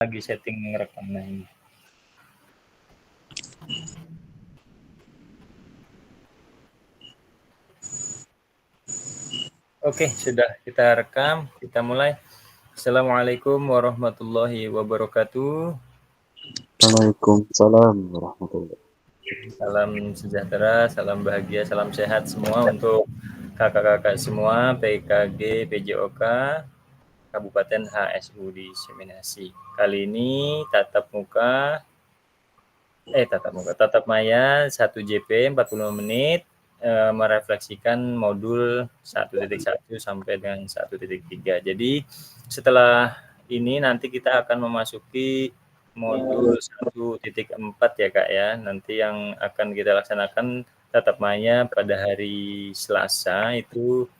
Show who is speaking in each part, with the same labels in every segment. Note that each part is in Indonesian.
Speaker 1: Lagi setting rekaman ini. Oke, sudah kita rekam, kita mulai. Assalamualaikum warahmatullahi wabarakatuh.
Speaker 2: Waalaikumsalam warahmatullahi.
Speaker 1: Salam sejahtera, salam bahagia, salam sehat semua untuk kakak-kakak semua PKG PJOK Kabupaten HSU di Seminasi. Kali ini tatap tatap maya 1 JP 45 menit merefleksikan modul 1.1 sampai dengan 1.3. Jadi setelah ini nanti kita akan memasuki modul 1.4 ya Kak ya. Nanti yang akan kita laksanakan tatap maya pada hari Selasa itu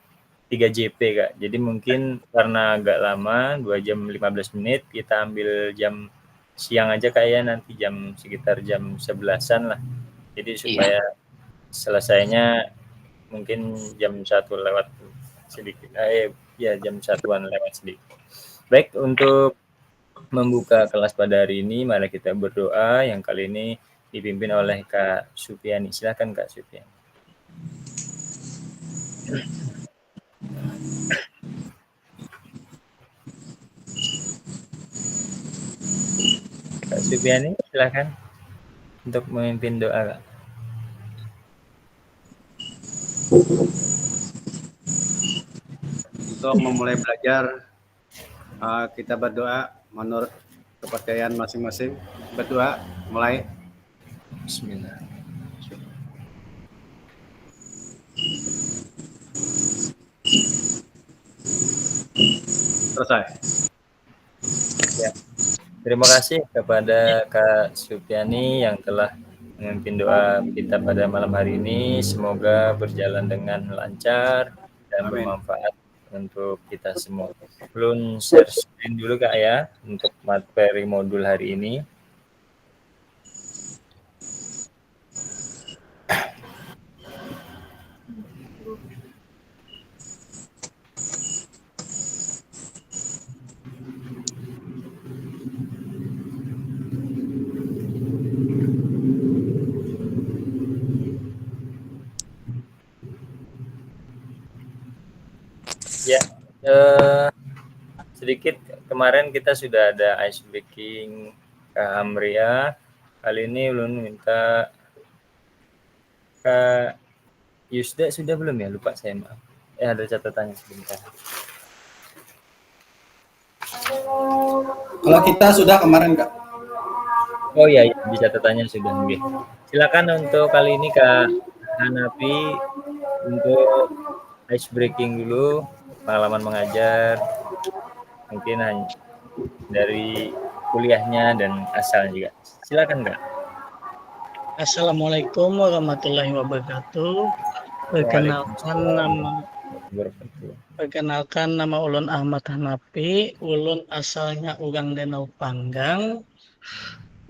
Speaker 1: 3 JP Kak. Jadi mungkin karena agak lama 2 jam 15 menit kita ambil jam siang aja kayak nanti sekitar jam 11-an lah. Jadi supaya selesainya mungkin jam 1 lewat sedikit. Jam 1-an lewat sedikit. Baik, untuk membuka kelas pada hari ini mari kita berdoa yang kali ini dipimpin oleh Kak Supiani. Silakan Kak Supiani. Kak Supiani, silakan untuk memimpin doa Kak.
Speaker 3: Untuk memulai belajar, kita berdoa menurut kepercayaan masing-masing. Berdoa, mulai.
Speaker 1: Bismillah.
Speaker 3: Selesai.
Speaker 1: Ya. Terima kasih kepada Kak Supiani yang telah memimpin doa kita pada malam hari ini. Semoga berjalan dengan lancar dan
Speaker 3: Amin.
Speaker 1: bermanfaat untuk kita semua. Belum share screen dulu Kak ya untuk materi modul hari ini. Ya, sedikit kemarin kita sudah ada ice breaking Kak Amria. Kali ini belum minta Kak Yusda sudah belum ya? Lupa saya maaf. Ada catatannya sebentar.
Speaker 3: Kalau kita sudah kemarin, Kak.
Speaker 1: Oh iya, di catatannya sudah. Okay. Silakan untuk kali ini Kak Hanafi untuk ice breaking dulu, pengalaman mengajar, mungkin hanya dari kuliahnya dan asalnya juga. Silakan Kak.
Speaker 4: Assalamualaikum warahmatullahi wabarakatuh. Perkenalkan nama ulun Ahmad Hanafi. Ulun asalnya urang Danau Panggang.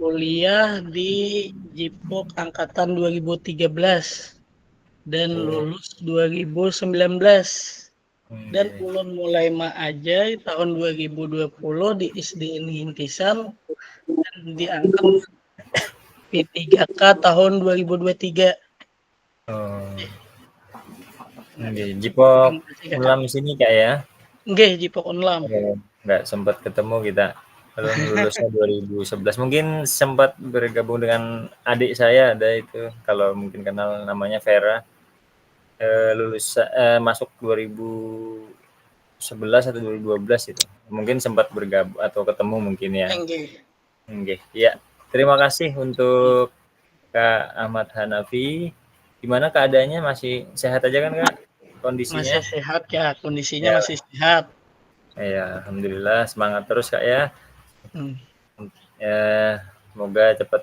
Speaker 4: Kuliah di Jipok angkatan 2013 dan lulus 2019. Dan ulun mulai mengajar tahun 2020 di SD Intisan dan diangkat P3K tahun 2023.
Speaker 1: Jipok Unlam sini Kak ya?
Speaker 4: Nggih, Jipok Unlam.
Speaker 1: Nggak sempat ketemu kita. Belum lulusnya 2011. Mungkin sempat bergabung dengan adik saya ada itu. Kalau mungkin kenal namanya Vera. Masuk 2011 atau 2012 itu. Mungkin sempat bergabung atau ketemu mungkin ya. Nggih. Ya. Terima kasih untuk Kak Ahmad Hanafi. Gimana keadaannya? Masih sehat aja kan Kak? Kondisinya?
Speaker 4: Masih sehat ya, kondisinya masih sehat.
Speaker 1: Ya, alhamdulillah, semangat terus Kak ya. Semoga cepat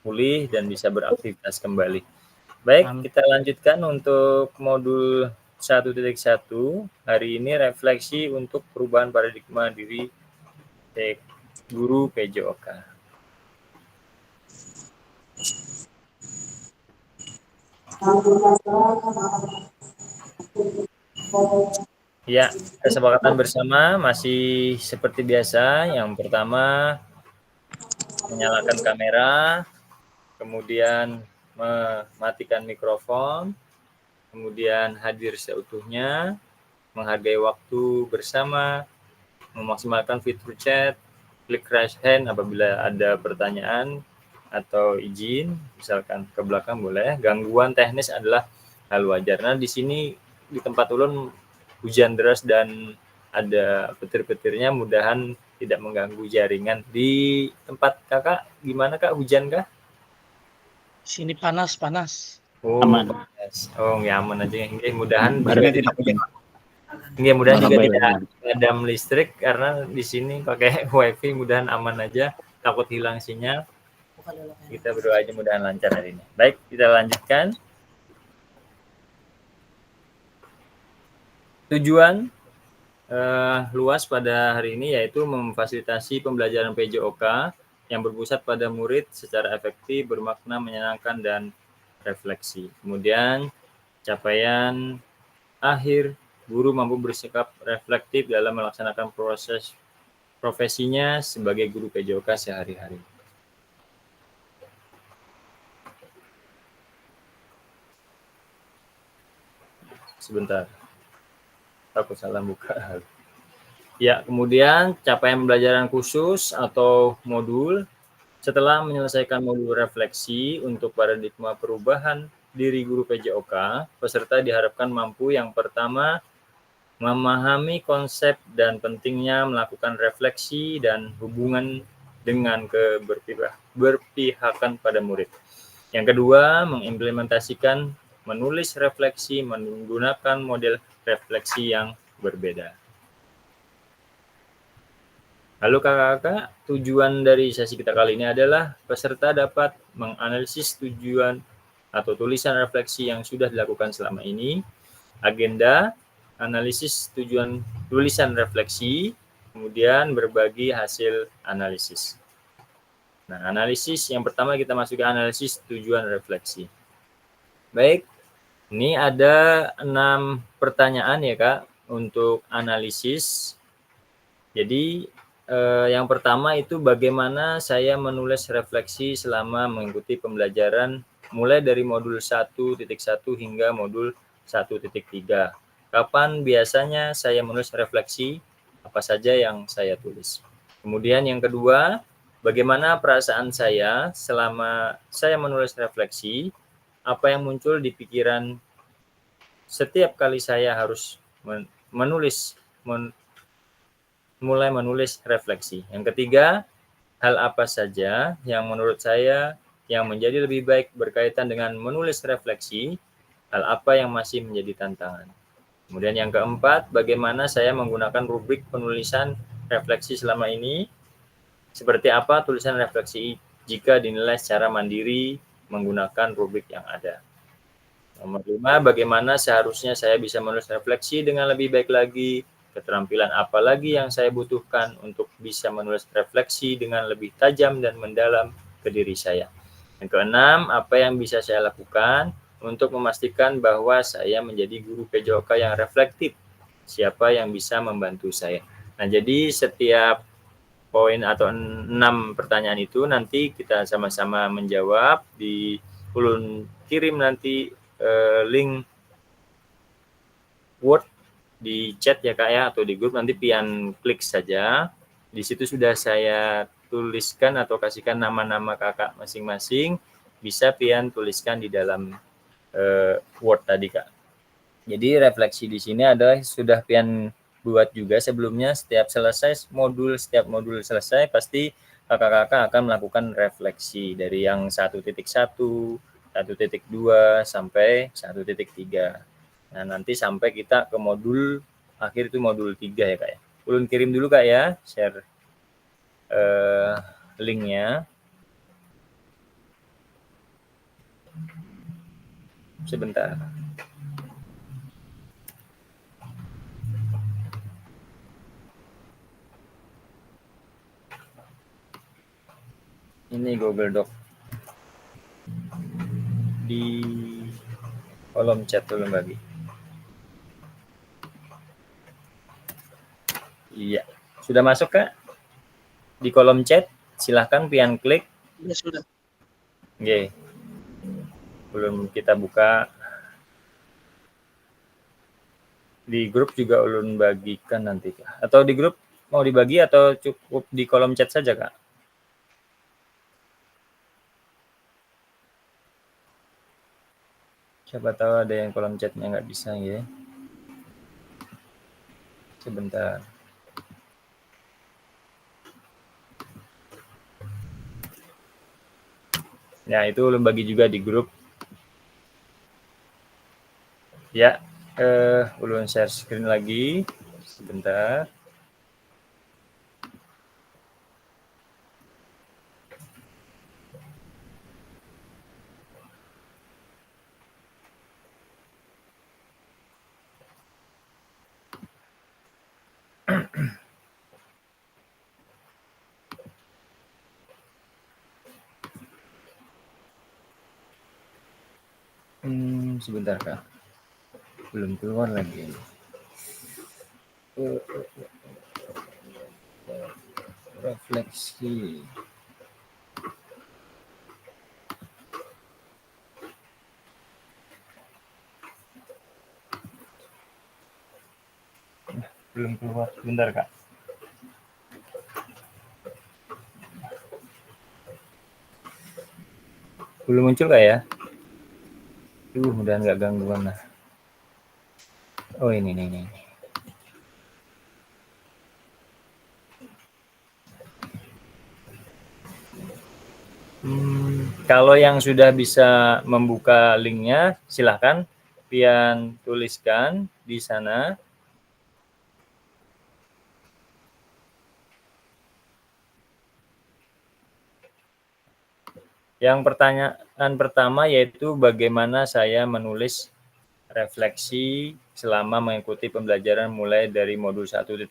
Speaker 1: pulih dan bisa beraktivitas kembali. Baik, kita lanjutkan untuk modul 1.1. Hari ini refleksi untuk perubahan paradigma diri guru PJOK. Ya, kesepakatan bersama masih seperti biasa. Yang pertama, menyalakan kamera, kemudian mematikan mikrofon, kemudian hadir seutuhnya, menghargai waktu bersama, memaksimalkan fitur chat, klik raise hand apabila ada pertanyaan atau izin, misalkan ke belakang boleh. Gangguan teknis adalah hal wajar. Nah, di sini di tempat ulun hujan deras dan ada petir-petirnya, mudahan tidak mengganggu jaringan. Di tempat kakak gimana kak, hujan kah?
Speaker 4: Sini panas.
Speaker 1: Oh,
Speaker 2: Aman.
Speaker 1: yes. Oh, nggak aman aja. Mudahan
Speaker 2: Barunya tidak hujan.
Speaker 1: Nggak, mudahan juga
Speaker 2: Sampai
Speaker 1: tidak
Speaker 2: hujan.
Speaker 1: padam listrik karena di sini pakai wifi, mudahan aman aja, takut hilang sinyal. Kita berdoa aja mudahan lancar hari ini. Baik, kita lanjutkan. Tujuan luas pada hari ini yaitu memfasilitasi pembelajaran PJOK yang berpusat pada murid secara efektif, bermakna, menyenangkan, dan refleksi. Kemudian capaian akhir, guru mampu bersikap reflektif dalam melaksanakan proses profesinya sebagai guru PJOK sehari-hari. Sebentar, aku salah buka. Ya, kemudian capaian pembelajaran khusus atau modul. Setelah menyelesaikan modul refleksi untuk paradigma perubahan diri guru PJOK, peserta diharapkan mampu yang pertama memahami konsep dan pentingnya melakukan refleksi dan hubungan dengan keberpihakan pada murid. Yang kedua, mengimplementasikan menulis refleksi menggunakan model refleksi yang berbeda. Lalu kakak-kakak, tujuan dari sesi kita kali ini adalah peserta dapat menganalisis tujuan atau tulisan refleksi yang sudah dilakukan selama ini, agenda, analisis tujuan tulisan refleksi, kemudian berbagi hasil analisis. Nah, analisis yang pertama kita masuk ke analisis tujuan refleksi. Baik, ini ada 6 pertanyaan ya Kak untuk analisis. Jadi yang pertama itu bagaimana saya menulis refleksi selama mengikuti pembelajaran mulai dari modul 1.1 hingga modul 1.3. Kapan biasanya saya menulis refleksi? Apa saja yang saya tulis? Kemudian yang kedua, bagaimana perasaan saya selama saya menulis refleksi? Apa yang muncul di pikiran setiap kali saya harus mulai menulis refleksi. Yang ketiga, hal apa saja yang menurut saya yang menjadi lebih baik berkaitan dengan menulis refleksi, hal apa yang masih menjadi tantangan. Kemudian yang keempat, bagaimana saya menggunakan rubrik penulisan refleksi selama ini, seperti apa tulisan refleksi jika dinilai secara mandiri menggunakan rubrik yang ada. Nomor 5, bagaimana seharusnya saya bisa menulis refleksi dengan lebih baik lagi, keterampilan apa lagi yang saya butuhkan untuk bisa menulis refleksi dengan lebih tajam dan mendalam ke diri saya. Yang keenam, apa yang bisa saya lakukan untuk memastikan bahwa saya menjadi guru PJOK yang reflektif. Siapa yang bisa membantu saya? Nah, jadi setiap poin atau 6 pertanyaan itu nanti kita sama-sama menjawab. Di ulun kirim nanti link Word di chat ya Kak ya, atau di grup, nanti pian klik saja. Di situ sudah saya tuliskan atau kasihkan nama-nama kakak masing-masing, bisa pian tuliskan di dalam Word tadi Kak. Jadi refleksi di sini adalah sudah pian buat juga sebelumnya. Setiap modul selesai pasti kakak-kakak akan melakukan refleksi dari yang 1.1, 1.2 sampai 1.3. Nah, nanti sampai kita ke modul akhir itu modul 3 ya Kak ya. Ulun kirim dulu Kak ya, share linknya. Sebentar. Ini Google Doc. Di kolom chat dulu bagi. Iya, sudah masuk Kak? Di kolom chat silahkan pian klik.
Speaker 4: Ya sudah.
Speaker 1: Oke. Belum kita buka. Di grup juga ulun bagikan nanti, Kak. Atau di grup mau dibagi atau cukup di kolom chat saja, Kak? Siapa tahu ada yang kolom chatnya nggak bisa ya. Sebentar. Ya, itu ulun bagi juga di grup. Ya, ulun share screen lagi. Sebentar. Sebentar, Kak. Belum keluar lagi. Refleksi. Belum keluar. Sebentar, Kak. Belum muncul, Kak ya? Mudah nggak gangguan lah. Oh, ini. Kalau yang sudah bisa membuka linknya, silahkan pian tuliskan di sana. Yang pertanyaan pertama yaitu bagaimana saya menulis refleksi selama mengikuti pembelajaran mulai dari modul 1.1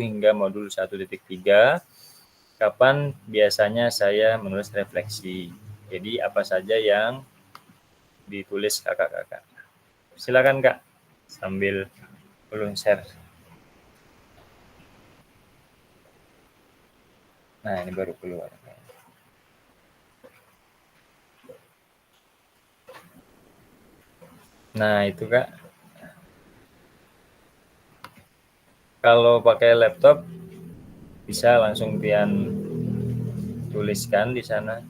Speaker 1: hingga modul 1.3. Kapan biasanya saya menulis refleksi? Jadi apa saja yang ditulis kakak-kakak? Silakan, Kak, sambil ulun share. Nah, ini baru keluar. Nah, itu, Kak. Kalau pakai laptop bisa langsung pian tuliskan di sana.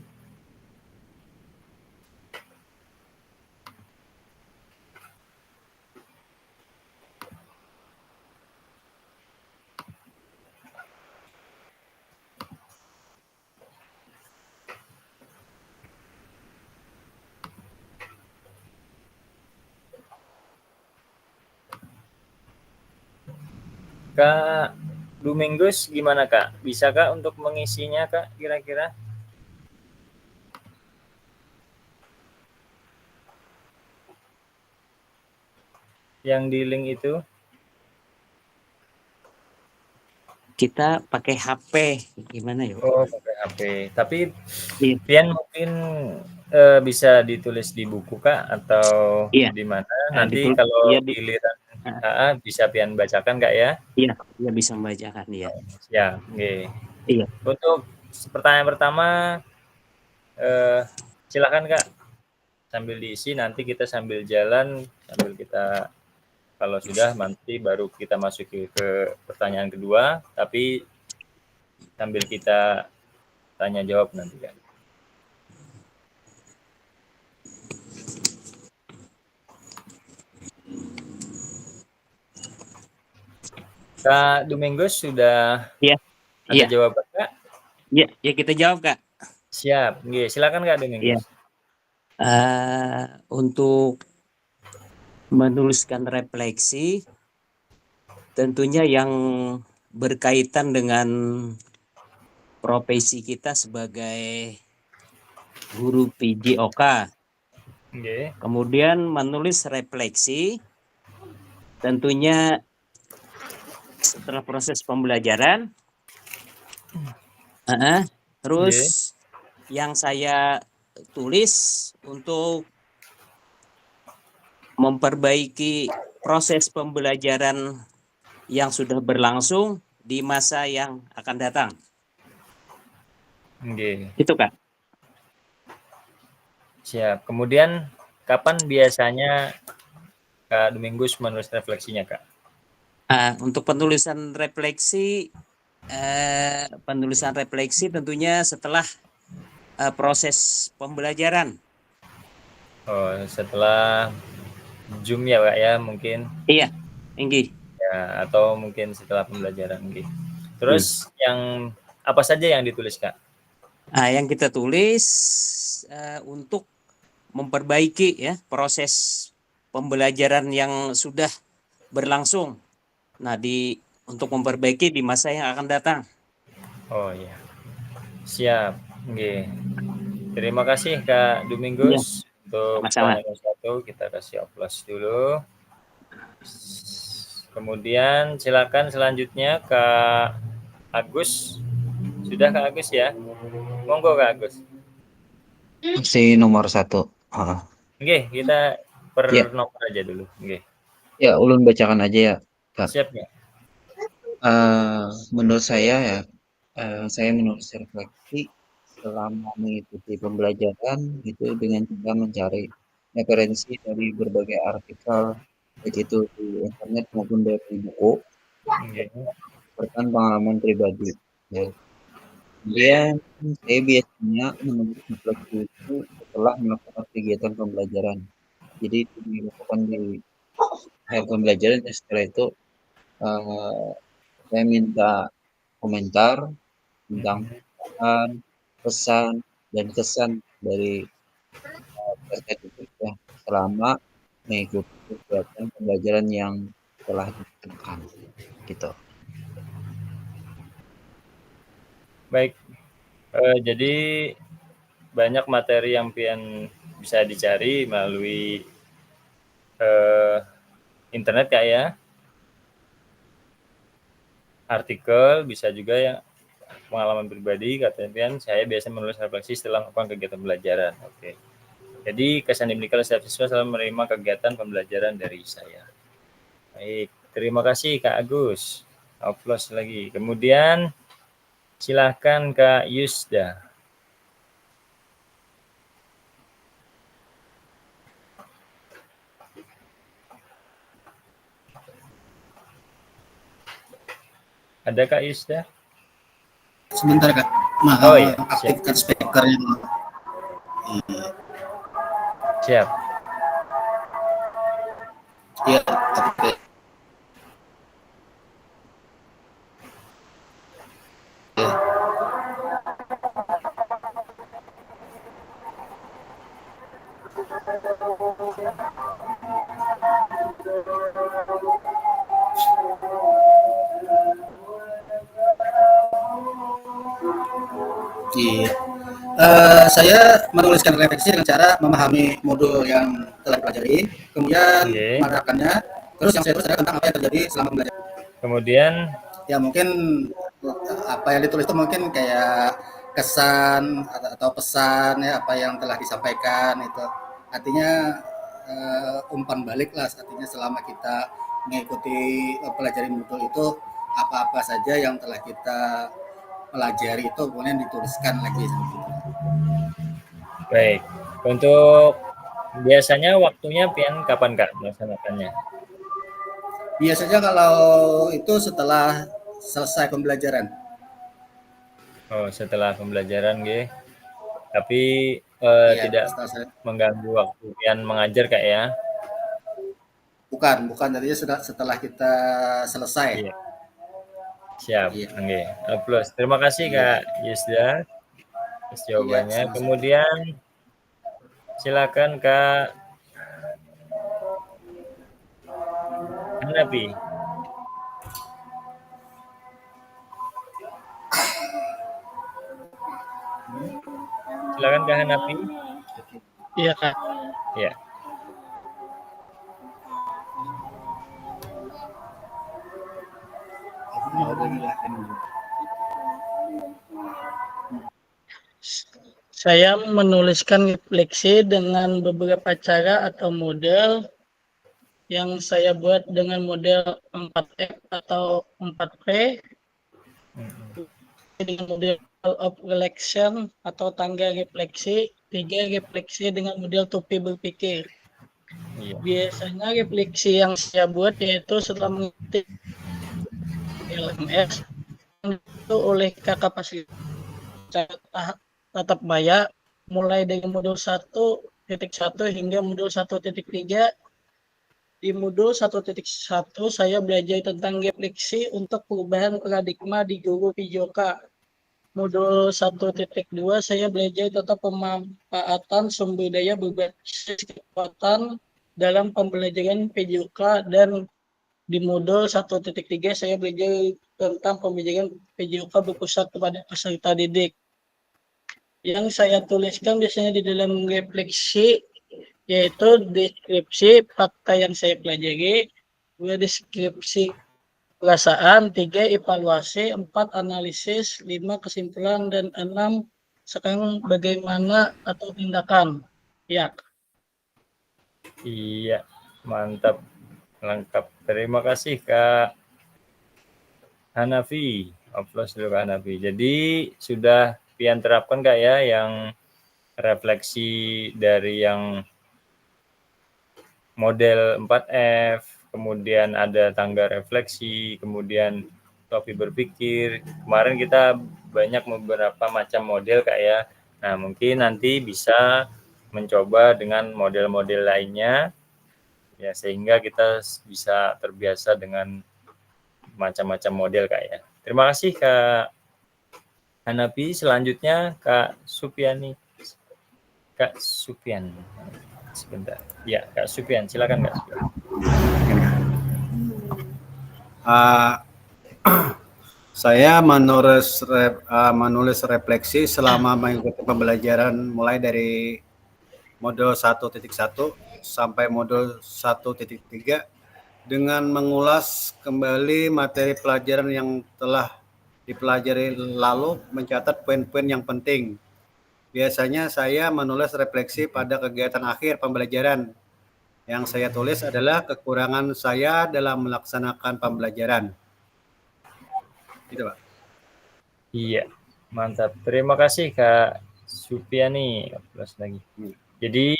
Speaker 1: Kak Dominggus gimana, Kak? Bisa, Kak, untuk mengisinya, Kak, kira-kira? Yang di link itu?
Speaker 2: Kita pakai HP, gimana ya?
Speaker 1: Oh, pakai HP. Tapi
Speaker 2: Iya.
Speaker 1: pian mungkin bisa ditulis di buku, Kak, atau
Speaker 2: Iya.
Speaker 1: di mana? Nanti
Speaker 2: Ditulis,
Speaker 1: kalau
Speaker 2: iya,
Speaker 1: giliran bisa pian bacakan, Kak, ya?
Speaker 2: Iya, bisa membacakan, ya.
Speaker 1: Ya, oke.
Speaker 2: Iya.
Speaker 1: Untuk pertanyaan pertama, silakan, Kak, sambil diisi. Nanti kita sambil jalan, sambil kita kalau sudah nanti baru kita masuk ke pertanyaan kedua. Tapi sambil kita tanya jawab nanti, Kak. Kak Dominggus sudah ada jawaban, Kak?
Speaker 2: Iya, ya kita jawab, Kak.
Speaker 1: Siap. Oke, silakan, Kak Dominggus.
Speaker 2: Untuk menuliskan refleksi tentunya yang berkaitan dengan profesi kita sebagai guru PJOK.
Speaker 1: Oke.
Speaker 2: Kemudian menulis refleksi tentunya setelah proses pembelajaran. Terus yang saya tulis untuk memperbaiki proses pembelajaran yang sudah berlangsung di masa yang akan datang.
Speaker 1: Nggih,
Speaker 2: Itu Kak.
Speaker 1: siap. Kemudian kapan biasanya Kak Domingus menulis refleksinya, Kak?
Speaker 2: Untuk penulisan refleksi tentunya setelah proses pembelajaran.
Speaker 1: Oh, setelah Zoom ya, Kak, ya, mungkin?
Speaker 2: Iya, Enggi.
Speaker 1: Ya, atau mungkin setelah pembelajaran, nggih. Terus yang apa saja yang ditulis, Kak?
Speaker 2: Yang kita tulis untuk memperbaiki ya proses pembelajaran yang sudah berlangsung. Nah, untuk memperbaiki di masa yang akan datang.
Speaker 1: Oh iya, siap, nggih. Terima kasih Kak
Speaker 2: Iya,
Speaker 1: Domingus untuk
Speaker 2: sama-sama.
Speaker 1: panel 1, kita kasih aplaus dulu. Kemudian silakan selanjutnya Kak Agus. Sudah Kak Agus ya? Monggo Kak Agus.
Speaker 5: Masih nomor 1.
Speaker 1: Nggih, kita per
Speaker 5: Ya,
Speaker 1: nomor aja dulu, nggih.
Speaker 5: ya ulun bacakan aja ya, Kak.
Speaker 1: Siap nggak?
Speaker 5: Menurut saya ya, saya menulis refleksi selama mengikuti pembelajaran itu dengan cara mencari referensi dari berbagai artikel, baik itu di internet maupun dari buku,
Speaker 1: Nggih.
Speaker 5: berdasarkan pengalaman pribadi. Ya. Kemudian saya biasanya menulis refleksi itu setelah melakukan kegiatan pembelajaran. Jadi itu dilakukan di akhir pembelajaran, dan setelah itu saya minta komentar tentang pesan dan kesan dari terkait itu ya, selama mengikuti kegiatan pembelajaran yang telah dilakukan gitu.
Speaker 1: Baik, jadi banyak materi yang pian bisa dicari melalui internet Kak ya. Artikel bisa juga yang pengalaman pribadi katanya pian saya biasa menulis refleksi setelah melakukan kegiatan pembelajaran. Oke. Jadi kesan dimiliki oleh setiap siswa selama menerima kegiatan pembelajaran dari saya. Baik, terima kasih Kak Agus. Aplaus lagi. Kemudian silahkan Kak Yusda. Ada Kak Yusda?
Speaker 3: Sebentar Kak,
Speaker 1: Oh iya, siap.
Speaker 3: aktifkan speakernya dulu.
Speaker 1: Siap.
Speaker 3: Iya, oke. Iya. Saya menuliskan refleksi dengan cara memahami modul yang telah dipelajari, kemudian
Speaker 1: Oke.
Speaker 3: menerapkannya. Terus yang saya tulis adalah tentang apa yang terjadi selama belajar.
Speaker 1: Kemudian
Speaker 3: Ya mungkin apa yang ditulis itu mungkin kayak kesan atau pesan ya apa yang telah disampaikan itu. Artinya umpan balik lah, artinya selama kita mengikuti pelajari modul itu apa-apa saja yang telah kita pelajari itu kemudian dituliskan lagi seperti itu.
Speaker 1: baik. Untuk biasanya waktunya pian kapan Kak melaksanakannya?
Speaker 3: Biasanya kalau itu setelah selesai pembelajaran.
Speaker 1: Oh, setelah pembelajaran nggih. Tapi
Speaker 3: Iya,
Speaker 1: tidak
Speaker 3: setelah saya.
Speaker 1: mengganggu waktu pian mengajar Kak ya?
Speaker 3: Bukan, tadinya sudah setelah kita selesai.
Speaker 1: Iya. Siap,
Speaker 3: Iya.
Speaker 1: nggih. Aplaus. Terima kasih
Speaker 3: Iya.
Speaker 1: Kak Yusda atas jawabannya.
Speaker 3: sama-sama.
Speaker 1: Kemudian silakan Kak Hanapi. Silakan Kak Hanapi.
Speaker 4: Iya Kak.
Speaker 1: Ya.
Speaker 4: Saya menuliskan refleksi dengan beberapa cara atau model yang saya buat dengan model 4F atau 4P, dengan model of reflection atau tangga refleksi, 3 refleksi dengan model topi berpikir.
Speaker 1: Iya.
Speaker 4: Biasanya refleksi yang saya buat yaitu setelah mengikuti LMS itu oleh kakak fasilitas tatap maya mulai dari modul 1.1 hingga modul 1.3. Di modul 1.1 saya belajar tentang refleksi untuk perubahan paradigma di guru PJOK. Modul 1.2 saya belajar tentang pemanfaatan sumber daya berbasis kekuatan dalam pembelajaran PJOK, dan di modul 1.3 saya belajar tentang pembelajaran PJOK berpusat kepada peserta didik. Yang saya tuliskan biasanya di dalam refleksi yaitu deskripsi fakta yang saya pelajari, 2 deskripsi perasaan, 3 evaluasi, 4 analisis, 5 kesimpulan, dan 6 sekarang bagaimana atau tindakan. Ya.
Speaker 1: Iya, mantap, lengkap. Terima kasih Kak Hanafi. Aplaus dulu Kak Hanafi. Jadi sudah pian terapkan Kak ya yang refleksi dari yang model 4F, kemudian ada tangga refleksi, kemudian topi berpikir. Kemarin kita banyak beberapa macam model Kak ya. Nah, mungkin nanti bisa mencoba dengan model-model lainnya ya, sehingga kita bisa terbiasa dengan macam-macam model Kak ya. Terima kasih Kak Hanafi. Selanjutnya Kak Supiani. Kak Supian. Sebentar. Ya, Kak Supian, silakan Kak Supian.
Speaker 6: Saya menulis refleksi selama mengikuti pembelajaran mulai dari modul 1.1 sampai modul 1.3 dengan mengulas kembali materi pelajaran yang telah dipelajari lalu mencatat poin-poin yang penting. Biasanya saya menulis refleksi pada kegiatan akhir pembelajaran. Yang saya tulis adalah kekurangan saya dalam melaksanakan pembelajaran. Gitu, Pak.
Speaker 1: Iya, mantap. Terima kasih Kak Supiani. Plus lagi. Jadi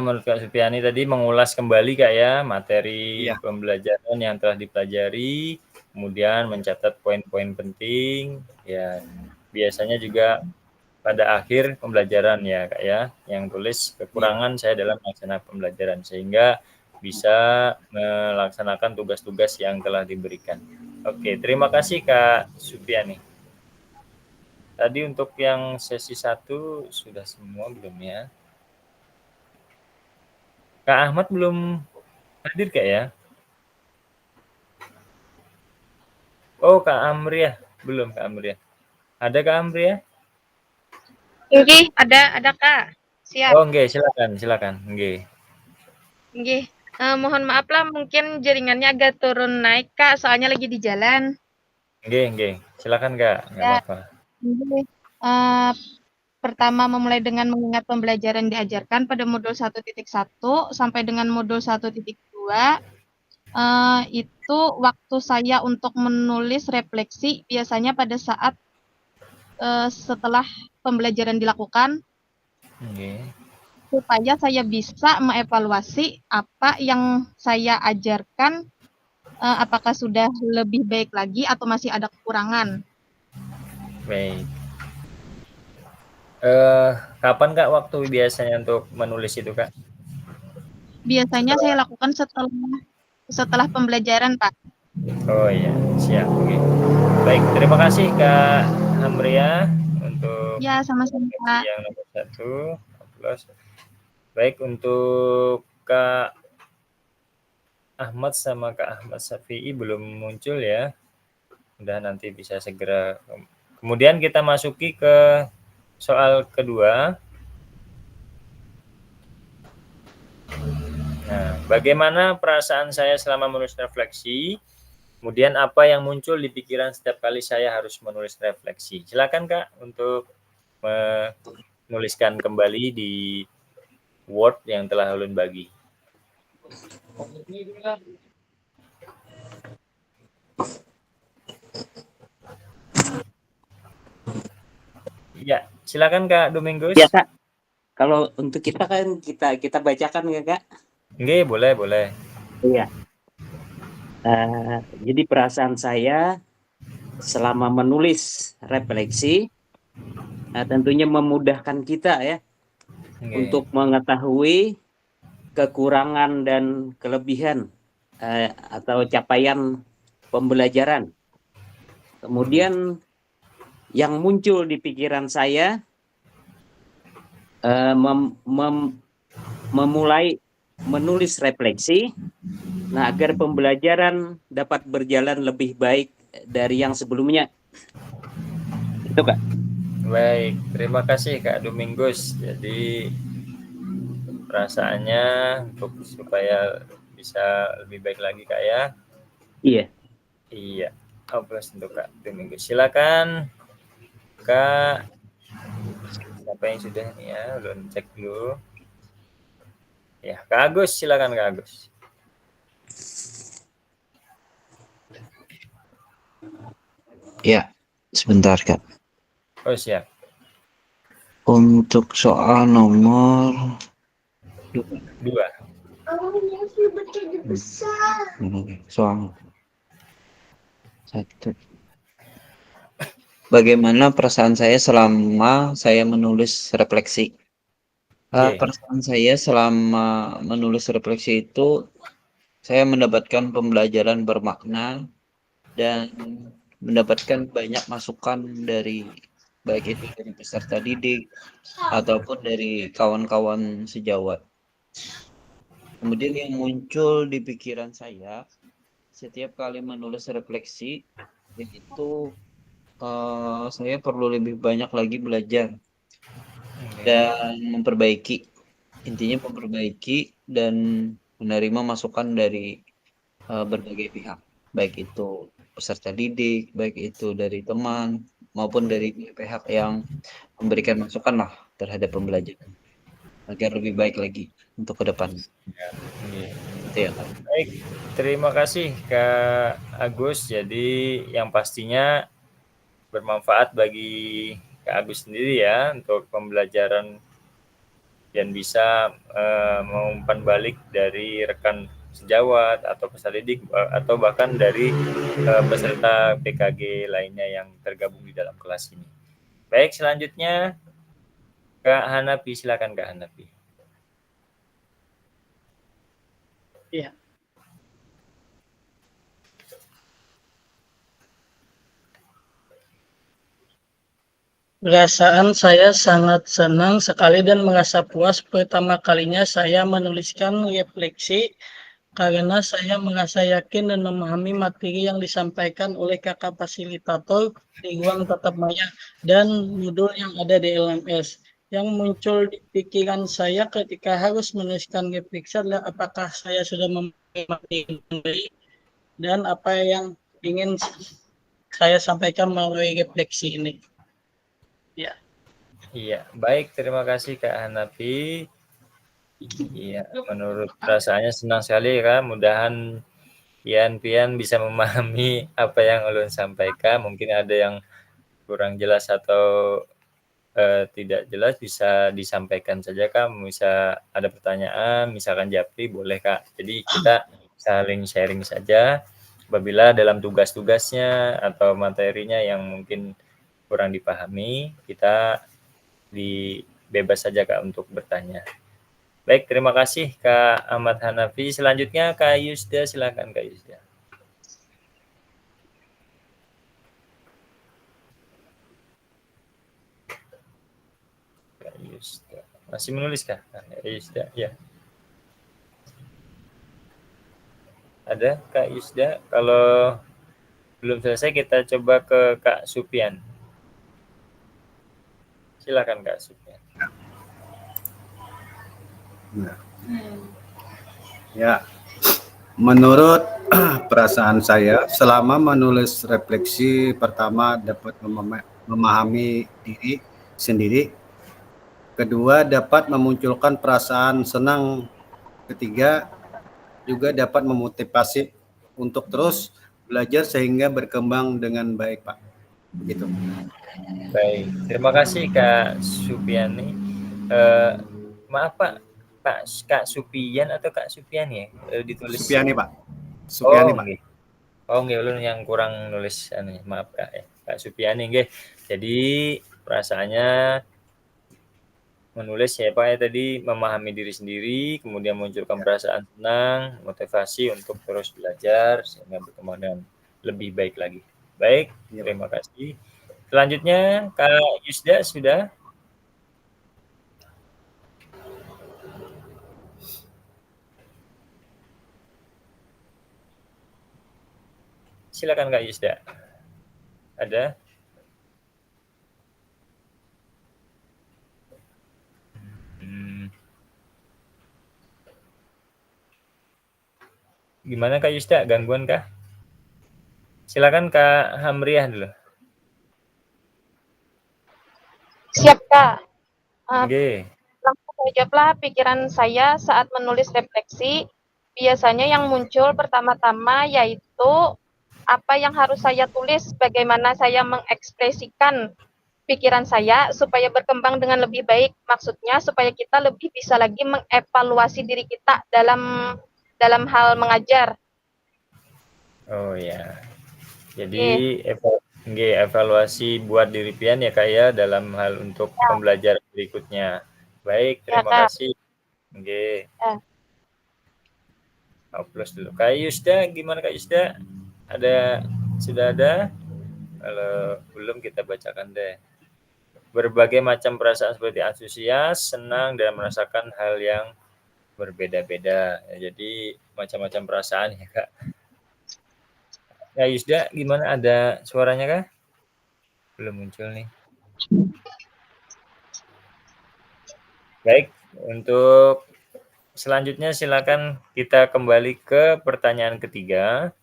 Speaker 1: menurut Kak Supiani tadi mengulas kembali Kak ya materi pembelajaran yang telah dipelajari, kemudian mencatat poin-poin penting. Ya, biasanya juga pada akhir pembelajaran ya Kak ya, yang tulis kekurangan saya dalam melaksanakan pembelajaran sehingga bisa melaksanakan tugas-tugas yang telah diberikan. Oke, terima kasih Kak Supiani. Tadi untuk yang sesi 1 sudah semua belum ya? Kak Ahmad belum hadir Kak ya? Oh, Kak Amriah. Belum Kak Amriah. Ada Kak Amriah?
Speaker 7: Nggih, ada Kak. Siap.
Speaker 1: Oh, nggih, silakan. Nggih.
Speaker 7: Nggih. Mohon maaf lah mungkin jaringannya agak turun naik Kak, soalnya lagi di jalan.
Speaker 1: Nggih. Silakan Kak, enggak apa-apa.
Speaker 7: Nggih. Pertama memulai dengan mengingat pembelajaran diajarkan pada modul 1.1 sampai dengan modul 1.2. Itu waktu saya untuk menulis refleksi biasanya pada saat setelah pembelajaran dilakukan, supaya saya bisa mengevaluasi apa yang saya ajarkan, apakah sudah lebih baik lagi atau masih ada kekurangan.
Speaker 1: Baik. Kapan Kak waktu biasanya untuk menulis itu Kak?
Speaker 7: Biasanya saya lakukan setelah pembelajaran Pak.
Speaker 1: Oh iya, siap. Oke. Baik, terima kasih Kak Amria untuk
Speaker 7: Ya, sama-sama Pak.
Speaker 1: yang nomor 1. Plus. Baik, untuk Kak Ahmad sama Kak Ahmad Syafi'i belum muncul ya. Udah nanti bisa segera. Kemudian kita masuki ke soal kedua. Nah, bagaimana perasaan saya selama menulis refleksi? Kemudian apa yang muncul di pikiran setiap kali saya harus menulis refleksi? Silakan Kak untuk menuliskan kembali di Word yang telah ulun bagi. Ya, silakan Kak Dominggus.
Speaker 2: Ya Kak, kalau untuk kita kan kita bacakan ya Kak.
Speaker 1: Nggih, boleh.
Speaker 2: Iya. Jadi perasaan saya selama menulis refleksi tentunya memudahkan kita ya
Speaker 1: Nggih.
Speaker 2: untuk mengetahui kekurangan dan kelebihan atau capaian pembelajaran. Kemudian yang muncul di pikiran saya memulai menulis refleksi, nah agar pembelajaran dapat berjalan lebih baik dari yang sebelumnya. Itu Kak.
Speaker 1: Baik, terima kasih Kak Dominggus. Jadi perasaannya untuk supaya bisa lebih baik lagi Kak ya.
Speaker 2: Iya.
Speaker 1: Iya. Aplaus untuk Kak Dominggus. Silakan Kak. Siapa yang sudah nih ya? Belum cek dulu. Ya, Kak Agus, silakan Kak Agus.
Speaker 5: Ya, sebentar Kak.
Speaker 1: Oh, siap.
Speaker 5: Untuk soal nomor
Speaker 1: 2.
Speaker 5: soal 1. Bagaimana perasaan saya selama saya menulis refleksi? Perasaan saya selama menulis refleksi itu saya mendapatkan pembelajaran bermakna dan mendapatkan banyak masukan dari baik itu dari peserta didik ataupun dari kawan-kawan sejawat. Kemudian yang muncul di pikiran saya setiap kali menulis refleksi itu saya perlu lebih banyak lagi belajar dan memperbaiki. Intinya memperbaiki dan menerima masukan dari berbagai pihak, baik itu peserta didik, baik itu dari teman maupun dari pihak yang memberikan masukan lah terhadap pembelajaran agar lebih baik lagi untuk ke depan.
Speaker 1: Ya. Baik, terima kasih Kak Agus. Jadi yang pastinya bermanfaat bagi Kak Agus sendiri ya untuk pembelajaran dan bisa mengumpan balik dari rekan sejawat atau peserta didik atau bahkan dari peserta PKG lainnya yang tergabung di dalam kelas ini. Baik, selanjutnya Kak Hanapi, silakan Kak Hanapi.
Speaker 4: Iya. Perasaan saya sangat senang sekali dan merasa puas pertama kalinya saya menuliskan refleksi karena saya merasa yakin dan memahami materi yang disampaikan oleh kakak fasilitator di ruang tatap maya dan modul yang ada di LMS. Yang muncul di pikiran saya ketika harus menuliskan refleksi adalah apakah saya sudah memahami materi dengan baik dan apa yang ingin saya sampaikan melalui refleksi ini. Ya.
Speaker 1: Iya, baik, terima kasih Kak Hanapi. Iya, menurut perasaannya senang sekali Kak, mudahan pian bisa memahami apa yang ulun sampaikan. Mungkin ada yang kurang jelas atau tidak jelas bisa disampaikan saja Kak. Bisa ada pertanyaan, misalkan Japri boleh Kak. Jadi kita saling sharing saja. Apabila dalam tugas-tugasnya atau materinya yang mungkin kurang dipahami, kita bebas saja Kak untuk bertanya. Baik, terima kasih Kak Ahmad Hanafi. Selanjutnya Kak Yusda, silakan Kak Yusda. Kak Yusda. Masih menulis Kak? Kak Yusda, ya. Ada Kak Yusda? Kalau belum selesai kita coba ke Kak Supian. Silakan Kak Supian.
Speaker 6: Ya, menurut perasaan saya selama menulis refleksi pertama dapat memahami diri sendiri, kedua dapat memunculkan perasaan senang, ketiga juga dapat memotivasi untuk terus belajar sehingga berkembang dengan baik Pak. begitu.
Speaker 1: Baik, terima kasih Kak Supiani. Maaf Pak, Kak Supian atau Kak Supiani ya? Ditulis.
Speaker 6: Supiani Pak,
Speaker 1: Oh,
Speaker 6: Supiani Pak.
Speaker 1: nggih. Oh, nggih, ulun yang kurang nulis anu, maaf Kak ya. Kak Supiani nggih. Jadi perasaannya menulis ya Pak ya tadi memahami diri sendiri, kemudian munculkan perasaan senang, motivasi untuk terus belajar sehingga berkembang dengan lebih baik lagi. Baik,
Speaker 6: Iya, Pak.
Speaker 1: terima kasih. Selanjutnya Kak Yusda sudah. Silakan Kak Yusda. Ada? Gimana Kak Yusda? Gangguan kah? Silakan Kak Hamriah dulu.
Speaker 7: Siap, Kak.
Speaker 1: Oke.
Speaker 7: Langsung sajalah pikiran saya saat menulis refleksi. Biasanya yang muncul pertama-tama yaitu apa yang harus saya tulis, bagaimana saya mengekspresikan pikiran saya supaya berkembang dengan lebih baik. Maksudnya supaya kita lebih bisa lagi mengevaluasi diri kita dalam hal mengajar.
Speaker 1: Oh ya. Jadi evaluasi buat diri pian ya Kak ya dalam hal untuk pembelajaran berikutnya. Baik, terima kasih. Oke. Plus dulu. Kak Yusda, gimana Kak Yusda? Sudah ada? Kalau belum kita bacakan deh. Berbagai macam perasaan seperti antusias, senang, dan merasakan hal yang berbeda-beda. Jadi macam-macam perasaan ya Kak. Ya Yusda, gimana? Ada suaranya kah? Belum muncul nih. Baik, untuk selanjutnya silakan kita kembali ke pertanyaan ketiga.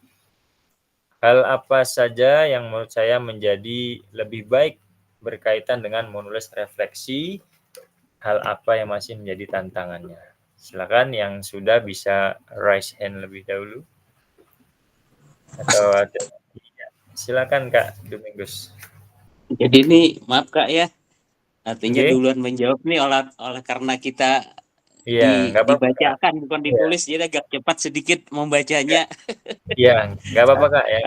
Speaker 1: Hal apa saja yang menurut saya menjadi lebih baik berkaitan dengan menulis refleksi? Hal apa yang masih menjadi tantangannya? Silakan yang sudah bisa raise hand lebih dahulu. Atau ada? Silakan Kak Domingus.
Speaker 2: Jadi ini maaf Kak ya, artinya
Speaker 1: Oke.
Speaker 2: duluan menjawab nih oleh karena kita
Speaker 1: Iya, nggak apa-apa Kak.
Speaker 2: dibacakan bukan ditulis, jadi agak cepat sedikit membacanya.
Speaker 1: Iya, nggak apa-apa Kak ya.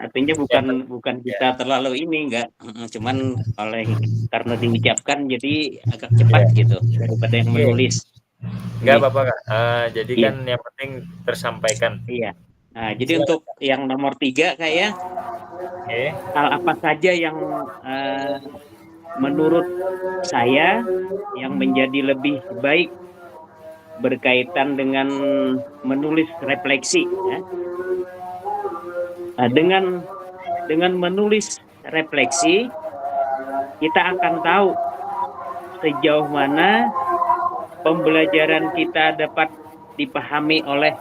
Speaker 2: Artinya bukan kita terlalu ini enggak, cuman karena diucapkan jadi agak cepat gitu daripada yang menulis.
Speaker 1: Nggak apa-apa Kak. Jadi
Speaker 2: Iya.
Speaker 1: kan yang penting tersampaikan.
Speaker 2: Iya. Nah, jadi untuk yang nomor 3 Kak ya,
Speaker 1: Oke.
Speaker 2: hal apa saja yang menurut saya yang menjadi lebih baik berkaitan dengan menulis refleksi ya. Nah, dengan menulis refleksi kita akan tahu sejauh mana pembelajaran kita dapat dipahami oleh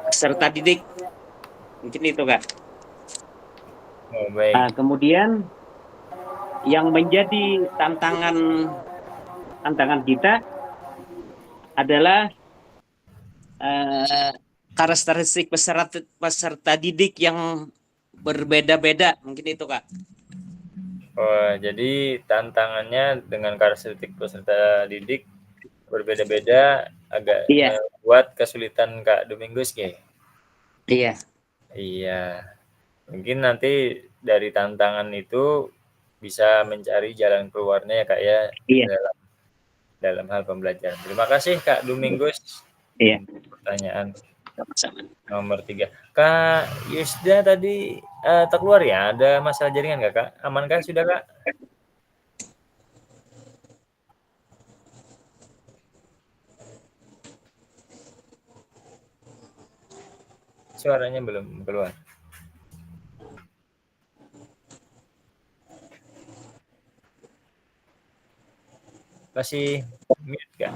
Speaker 2: peserta didik. Mungkin itu Kak.
Speaker 1: Oh, baik.
Speaker 2: Nah, kemudian yang menjadi tantangan kita adalah karakteristik peserta didik yang berbeda-beda. Mungkin itu Kak.
Speaker 1: Oh, jadi tantangannya dengan karakteristik peserta didik berbeda-beda agak membuat kesulitan Kak Domingus ya?
Speaker 2: Iya.
Speaker 1: Iya. Mungkin nanti dari tantangan itu bisa mencari jalan keluarnya ya Kak ya dalam hal pembelajaran. Terima kasih Kak Domingus.
Speaker 2: Iya.
Speaker 1: Pertanyaan nomor 3. Kak Yusda tadi tak keluar ya? Ada masalah jaringan nggak Kak? Aman kan sudah Kak? Suaranya belum keluar. Masih mute Kak?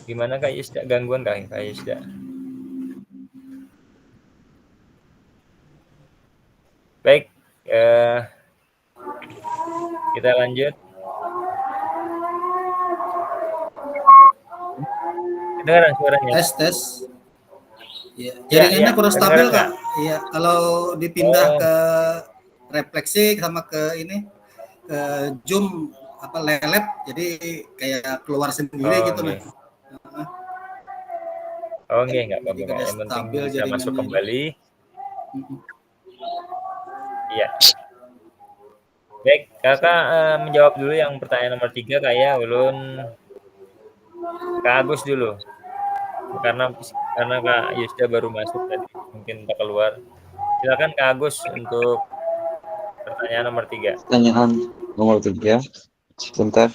Speaker 1: Gimana Kak Yusda? Gangguan Kak Yusda? Baik, kita lanjut. Kedengaran suaranya?
Speaker 3: Tes. Iya,
Speaker 1: Ya,
Speaker 3: jaringannya
Speaker 1: ya,
Speaker 3: kurang stabil
Speaker 1: kedengeran
Speaker 3: Kak.
Speaker 1: nggak?
Speaker 3: Iya, kalau dipindah
Speaker 1: Oh,
Speaker 3: ke refleksi sama ke ini ke zoom apa lelet, jadi kayak keluar sendiri
Speaker 1: oh,
Speaker 3: gitu nah.
Speaker 1: nggih. Oh, nggih, nggak
Speaker 3: Jadi
Speaker 1: apa-apa, Kak.
Speaker 3: kada
Speaker 1: Yang penting
Speaker 3: stabil
Speaker 1: bisa masuk
Speaker 3: jaringannya.
Speaker 1: kembali.
Speaker 3: Mm-mm.
Speaker 1: Iya. Baik, Kakak menjawab dulu yang pertanyaan nomor 3 Kak ya, ulun Kak Agus dulu. Karena Kak Yusda baru masuk tadi, mungkin tak keluar. Silakan Kak Agus untuk pertanyaan nomor 3.
Speaker 5: Pertanyaan nomor 3. Sebentar.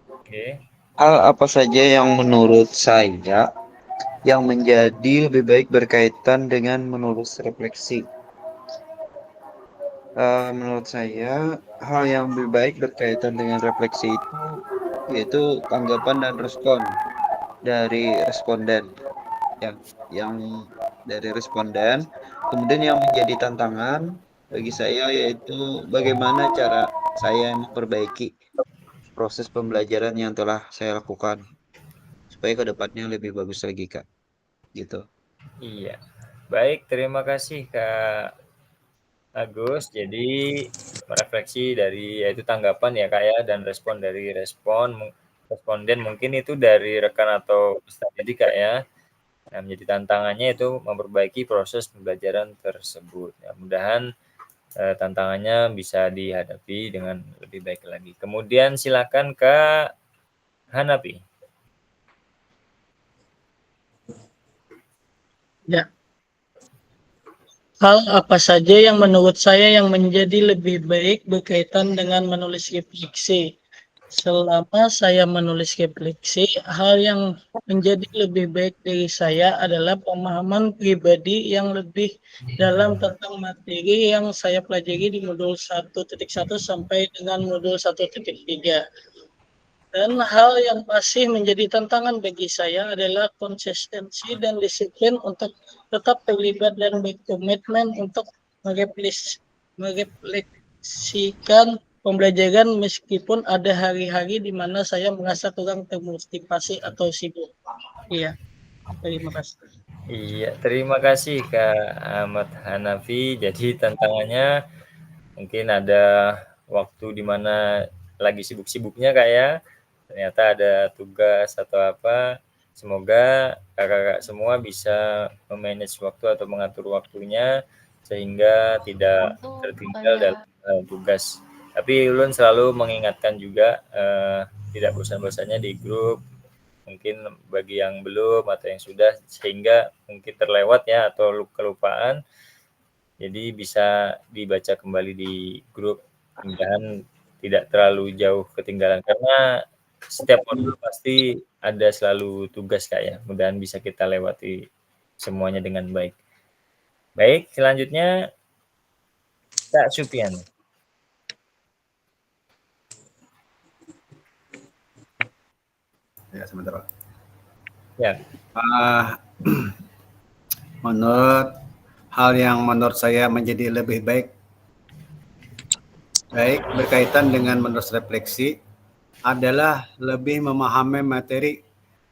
Speaker 1: Oke.
Speaker 5: Hal apa saja yang menurut saya yang menjadi lebih baik berkaitan dengan menulis refleksi? Menurut saya, hal yang lebih baik berkaitan dengan refleksi itu yaitu tanggapan dan respon dari responden. Yang dari responden, kemudian yang menjadi tantangan bagi saya yaitu bagaimana cara saya memperbaiki proses pembelajaran yang telah saya lakukan supaya kedepannya lebih bagus lagi, Kak. Gitu.
Speaker 1: Iya. Baik, terima kasih Kak Agus. Jadi merefleksi dari yaitu tanggapan ya Kak ya dan respon dari responden mungkin itu dari rekan atau peserta didik Kak ya. Nah, menjadi tantangannya itu memperbaiki proses pembelajaran tersebut. Ya, mudahan tantangannya bisa dihadapi dengan lebih baik lagi. Kemudian silakan Kak Hanapi.
Speaker 4: Ya, hal apa saja yang menurut saya yang menjadi lebih baik berkaitan dengan menulis refleksi? Selama saya menulis refleksi, hal yang menjadi lebih baik dari saya adalah pemahaman pribadi yang lebih dalam tentang materi yang saya pelajari di modul 1.1 sampai dengan modul 1.3. Dan hal yang masih menjadi tantangan bagi saya adalah konsistensi dan disiplin untuk tetap terlibat dan berkomitmen untuk merefleksikan pembelajaran meskipun ada hari-hari di mana saya merasa kurang termotivasi atau sibuk. Iya, terima kasih.
Speaker 1: Iya, terima kasih Kak Ahmad Hanafi. Jadi tantangannya mungkin ada waktu di mana lagi sibuk-sibuknya Kak ya. Ternyata ada tugas atau apa. Semoga kakak-kakak semua bisa memanage waktu atau mengatur waktunya sehingga tidak tertinggal dalam tugas. Tapi ulun selalu mengingatkan juga tidak bosan-bosannya di grup, mungkin bagi yang belum atau yang sudah sehingga mungkin terlewat ya atau kelupaan, jadi bisa dibaca kembali di grup, mudahan tidak terlalu jauh ketinggalan karena setiap modul pasti ada selalu tugas Kak ya, mudahan bisa kita lewati semuanya dengan baik. Baik, selanjutnya Kak Supian.
Speaker 6: Ya, sebentar Pak.
Speaker 1: Ya.
Speaker 6: Menurut hal yang menurut saya menjadi lebih baik berkaitan dengan menulis refleksi adalah lebih memahami materi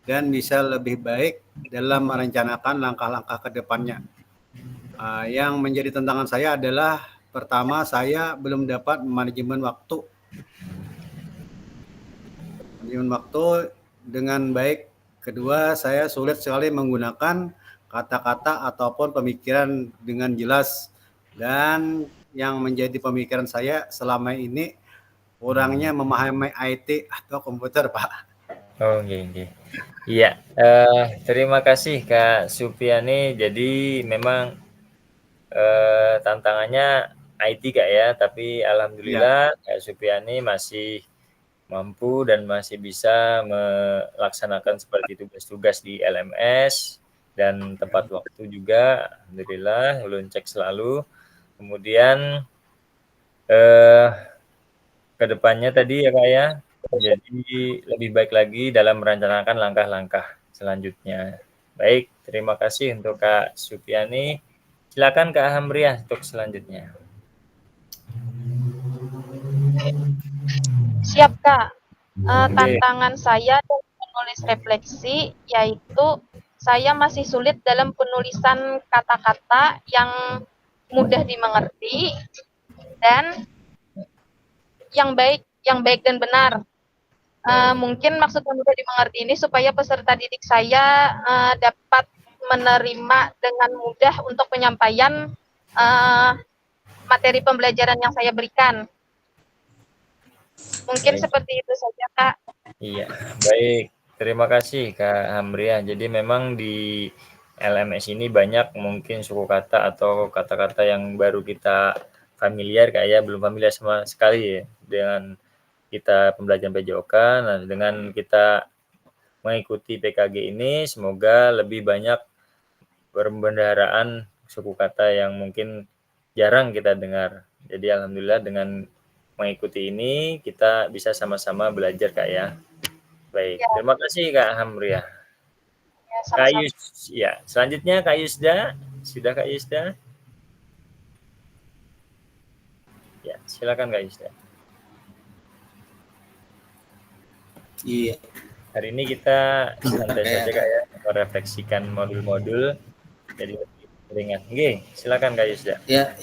Speaker 6: dan bisa lebih baik dalam merencanakan langkah-langkah ke depannya. Yang menjadi tantangan saya adalah pertama, saya belum dapat manajemen waktu dengan baik. Kedua, saya sulit sekali menggunakan kata-kata ataupun pemikiran dengan jelas. Dan yang menjadi pemikiran saya selama ini kurangnya memahami IT atau komputer, Pak.
Speaker 1: Oh, okay. Iya, terima kasih Kak Supiani. Jadi memang tantangannya IT Kak ya, tapi alhamdulillah Kak Supiani masih mampu dan masih bisa melaksanakan seperti tugas-tugas di LMS dan tepat waktu juga. Alhamdulillah, ulun cek selalu. Kemudian ke depannya tadi ya Kak ya, jadi lebih baik lagi dalam merencanakan langkah-langkah selanjutnya. Baik, terima kasih untuk Kak Supiani. Silakan Kak Hamriah untuk selanjutnya.
Speaker 7: Siap Kak. Tantangan saya dalam menulis refleksi yaitu saya masih sulit dalam penulisan kata-kata yang mudah dimengerti dan yang baik dan benar. Mungkin maksud yang mudah dimengerti ini supaya peserta didik saya dapat menerima dengan mudah untuk penyampaian materi pembelajaran yang saya berikan. Mungkin seperti itu saja, Kak.
Speaker 1: Iya, baik. Terima kasih Kak Hamriah. Jadi memang di LMS ini banyak mungkin suku kata atau kata-kata yang baru kita familiar, Kak ya, belum familiar sama sekali ya dengan kita pembelajaran PJOK. Nah, dengan kita mengikuti PKG ini, semoga lebih banyak pembendaharaan suku kata yang mungkin jarang kita dengar. Jadi alhamdulillah dengan mengikuti ini kita bisa sama-sama belajar, Kak ya. Baik, terima kasih Kak Hamriah.
Speaker 7: Ya,
Speaker 1: Kak
Speaker 7: sama-sama.
Speaker 1: Yus, ya, selanjutnya Kak Yusda, sudah Kak Yusda? Ya, silakan Kak Yusda.
Speaker 3: Iya.
Speaker 1: Hari ini kita santai saja Kak ya, merefleksikan modul-modul jadi lebih ringan. Oke, silakan Kak Yusda.
Speaker 3: Ya,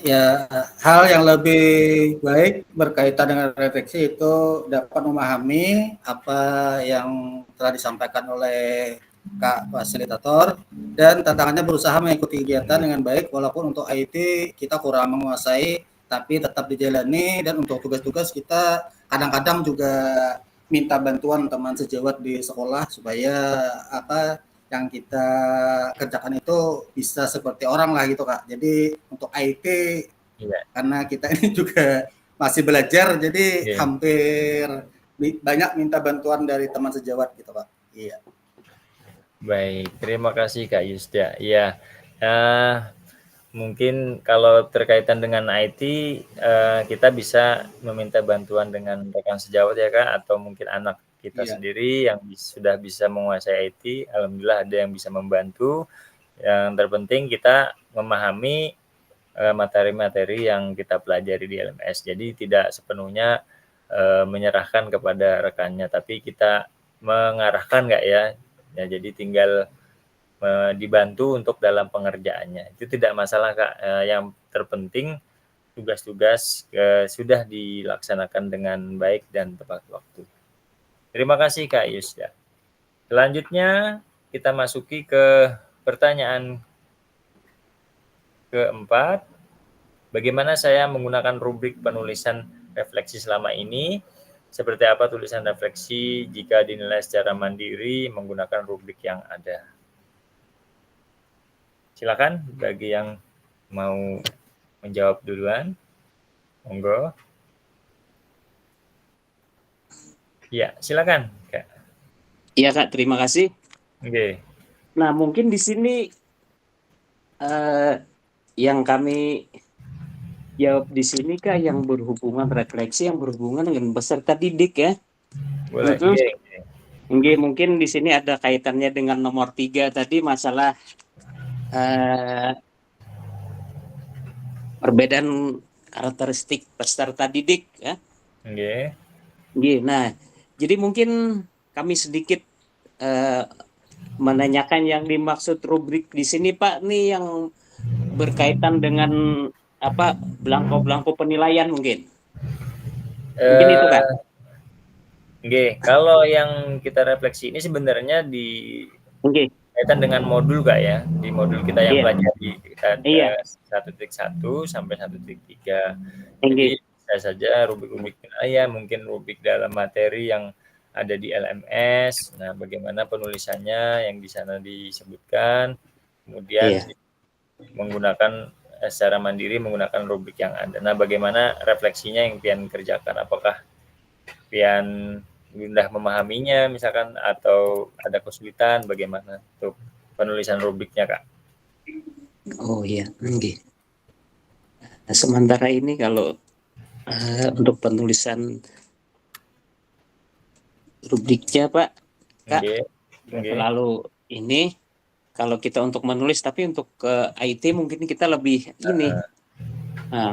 Speaker 3: hal yang lebih baik berkaitan dengan refleksi itu dapat memahami apa yang telah disampaikan oleh Kak Fasilitator dan tantangannya berusaha mengikuti kegiatan dengan baik walaupun untuk IT kita kurang menguasai tapi tetap dijalani, dan untuk tugas-tugas kita kadang-kadang juga minta bantuan teman sejawat di sekolah supaya apa yang kita kerjakan itu bisa seperti orang lah gitu Kak. Jadi untuk IT karena kita ini juga masih belajar jadi hampir banyak minta bantuan dari teman sejawat gitu Pak. Iya.
Speaker 1: Baik, terima kasih Kak Yusda. Iya, mungkin kalau terkaitan dengan IT, kita bisa meminta bantuan dengan rekan sejawat ya Kak, atau mungkin anak kita sendiri yang sudah bisa menguasai IT. Alhamdulillah ada yang bisa membantu. Yang terpenting kita memahami materi-materi yang kita pelajari di LMS. Jadi tidak sepenuhnya menyerahkan kepada rekannya, tapi kita mengarahkan Kak ya. Ya, jadi tinggal dibantu untuk dalam pengerjaannya. Itu tidak masalah Kak. Yang terpenting tugas-tugas sudah dilaksanakan dengan baik dan tepat waktu. Terima kasih Kak Yusda. Selanjutnya kita masuki ke pertanyaan keempat. Bagaimana saya menggunakan rubrik penulisan refleksi selama ini? Seperti apa tulisan refleksi jika dinilai secara mandiri menggunakan rubrik yang ada? Silakan bagi yang mau menjawab duluan. Monggo. Ya, silakan, Kak.
Speaker 2: Iya, Kak, terima kasih.
Speaker 1: Oke.
Speaker 2: Nah, mungkin di sini yang kami jawab di sini Kak yang berhubungan refleksi yang berhubungan dengan peserta didik ya.
Speaker 1: Boleh.
Speaker 2: Oke, mungkin di sini ada kaitannya dengan nomor 3 tadi masalah perbedaan karakteristik peserta didik ya.
Speaker 1: Oke.
Speaker 2: Nah, jadi mungkin kami sedikit menanyakan yang dimaksud rubrik di sini Pak nih yang berkaitan dengan apa belangko penilaian mungkin. Mungkin itu Kak.
Speaker 1: Oke, kalau yang kita refleksi ini sebenarnya kaitan dengan modul Kak ya. Di modul kita yang pelajari kita 1.1 sampai 1.3. Jadi bisa saja rubrik-rubrik penilaian, mungkin rubrik dalam materi yang ada di LMS. Nah, bagaimana penulisannya yang di sana disebutkan. Kemudian menggunakan secara mandiri menggunakan rubrik yang ada. Nah, bagaimana refleksinya yang pian kerjakan? Apakah pian mudah memahaminya misalkan atau ada kesulitan bagaimana untuk penulisan rubriknya Kak?
Speaker 2: Oh iya, oke. Nah, sementara ini kalau untuk penulisan rubriknya Pak, Kak, selalu ini kalau kita untuk menulis, tapi untuk ke IT mungkin kita lebih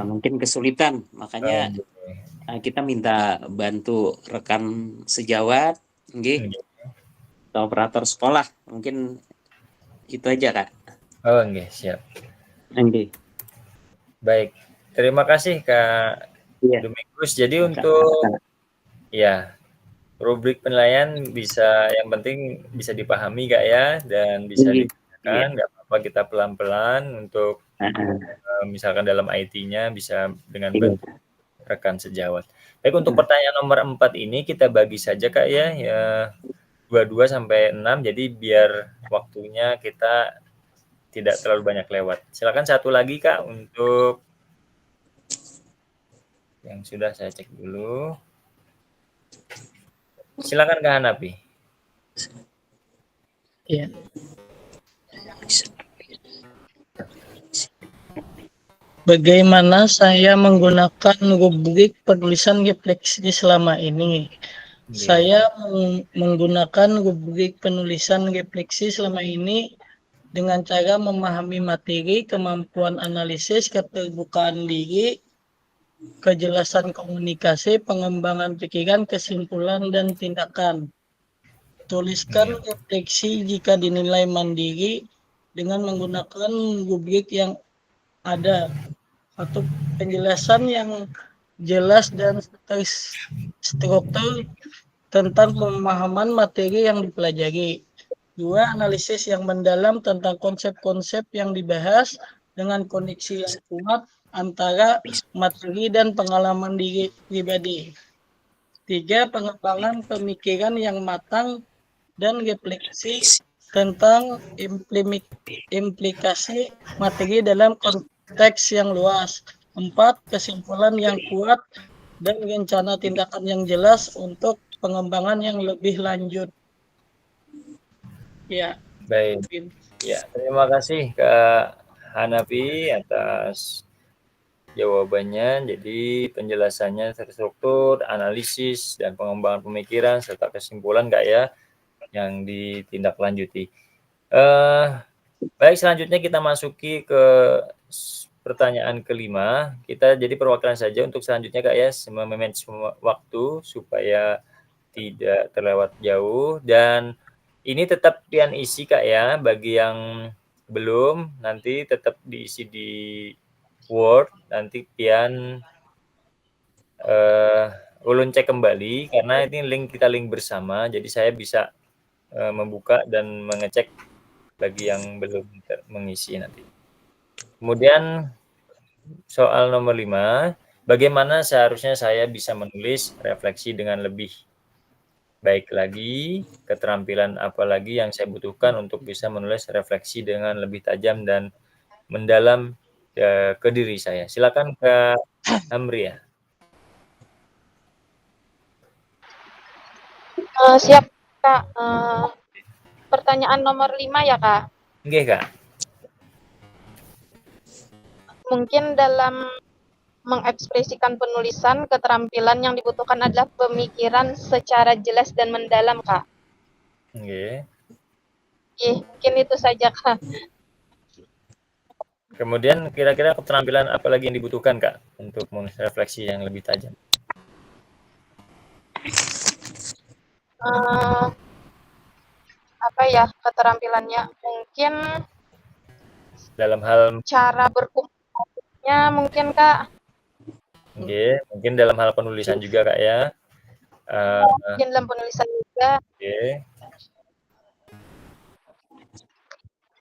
Speaker 2: mungkin kesulitan, makanya kita minta bantu rekan sejawat, atau operator sekolah, mungkin Itu aja Kak.
Speaker 1: Oh, nggih, siap.
Speaker 2: Nggih.
Speaker 1: Baik. Terima kasih Kak
Speaker 2: Iya.
Speaker 1: Domingus. Jadi untuk ya, rubrik penilaian yang penting bisa dipahami Kak ya, dan bisa dikerjakan. Nggak apa-apa kita pelan-pelan untuk misalkan dalam IT-nya bisa dengan bantu rekan sejawat. Baik, untuk pertanyaan nomor 4 ini kita bagi saja Kak ya, 22 sampai 6, jadi biar waktunya kita tidak terlalu banyak lewat. Silakan satu lagi Kak untuk yang sudah saya cek dulu. Silakan Kak Hanapi.
Speaker 4: Iya. Bagaimana saya menggunakan rubrik penulisan refleksi selama ini? Saya menggunakan rubrik penulisan refleksi selama ini dengan cara memahami materi, kemampuan analisis, keterbukaan diri, kejelasan komunikasi, pengembangan pikiran, kesimpulan, dan tindakan. Tuliskan refleksi jika dinilai mandiri dengan menggunakan rubrik yang ada atau penjelasan yang jelas dan terstruktur tentang pemahaman materi yang dipelajari. 2. Analisis yang mendalam tentang konsep-konsep yang dibahas dengan koneksi yang kuat antara materi dan pengalaman diri pribadi. 3. Pengembangan pemikiran yang matang dan refleksi tentang implikasi materi dalam konteks yang luas. 4. Kesimpulan yang kuat dan rencana tindakan yang jelas untuk pengembangan yang lebih lanjut. Ya.
Speaker 1: Baik. Ya, terima kasih Kak Hanapi atas jawabannya. Jadi penjelasannya terstruktur, analisis, dan pengembangan pemikiran serta kesimpulan Kak ya yang ditindaklanjuti. Baik, selanjutnya kita masuki ke pertanyaan kelima. Kita jadi perwakilan saja untuk selanjutnya Kak ya, memanage waktu supaya tidak terlewat jauh, dan ini tetap pian isi Kak ya, bagi yang belum nanti tetap diisi di Word, nanti pian ulun cek kembali karena ini kita link bersama, jadi saya bisa membuka dan mengecek bagi yang belum mengisi nanti. Kemudian soal nomor 5, bagaimana seharusnya saya bisa menulis refleksi dengan lebih baik lagi, keterampilan apa lagi yang saya butuhkan untuk bisa menulis refleksi dengan lebih tajam dan mendalam ke diri saya. Silakan Kak Amria.
Speaker 7: Siap Kak. Pertanyaan nomor 5 ya Kak.
Speaker 1: Nggih Kak.
Speaker 7: Mungkin dalam mengekspresikan penulisan, keterampilan yang dibutuhkan adalah pemikiran secara jelas dan mendalam, Kak.
Speaker 1: Nggih.
Speaker 7: Mungkin itu saja, Kak.
Speaker 1: Kemudian kira-kira keterampilan apa lagi yang dibutuhkan, Kak, untuk refleksi yang lebih tajam?
Speaker 7: Apa ya keterampilannya? Mungkin
Speaker 1: dalam hal
Speaker 7: cara berkomunikasinya mungkin, Kak.
Speaker 1: Oke, mungkin dalam hal penulisan juga Kak ya.
Speaker 7: Mungkin dalam penulisan juga.
Speaker 1: Oke.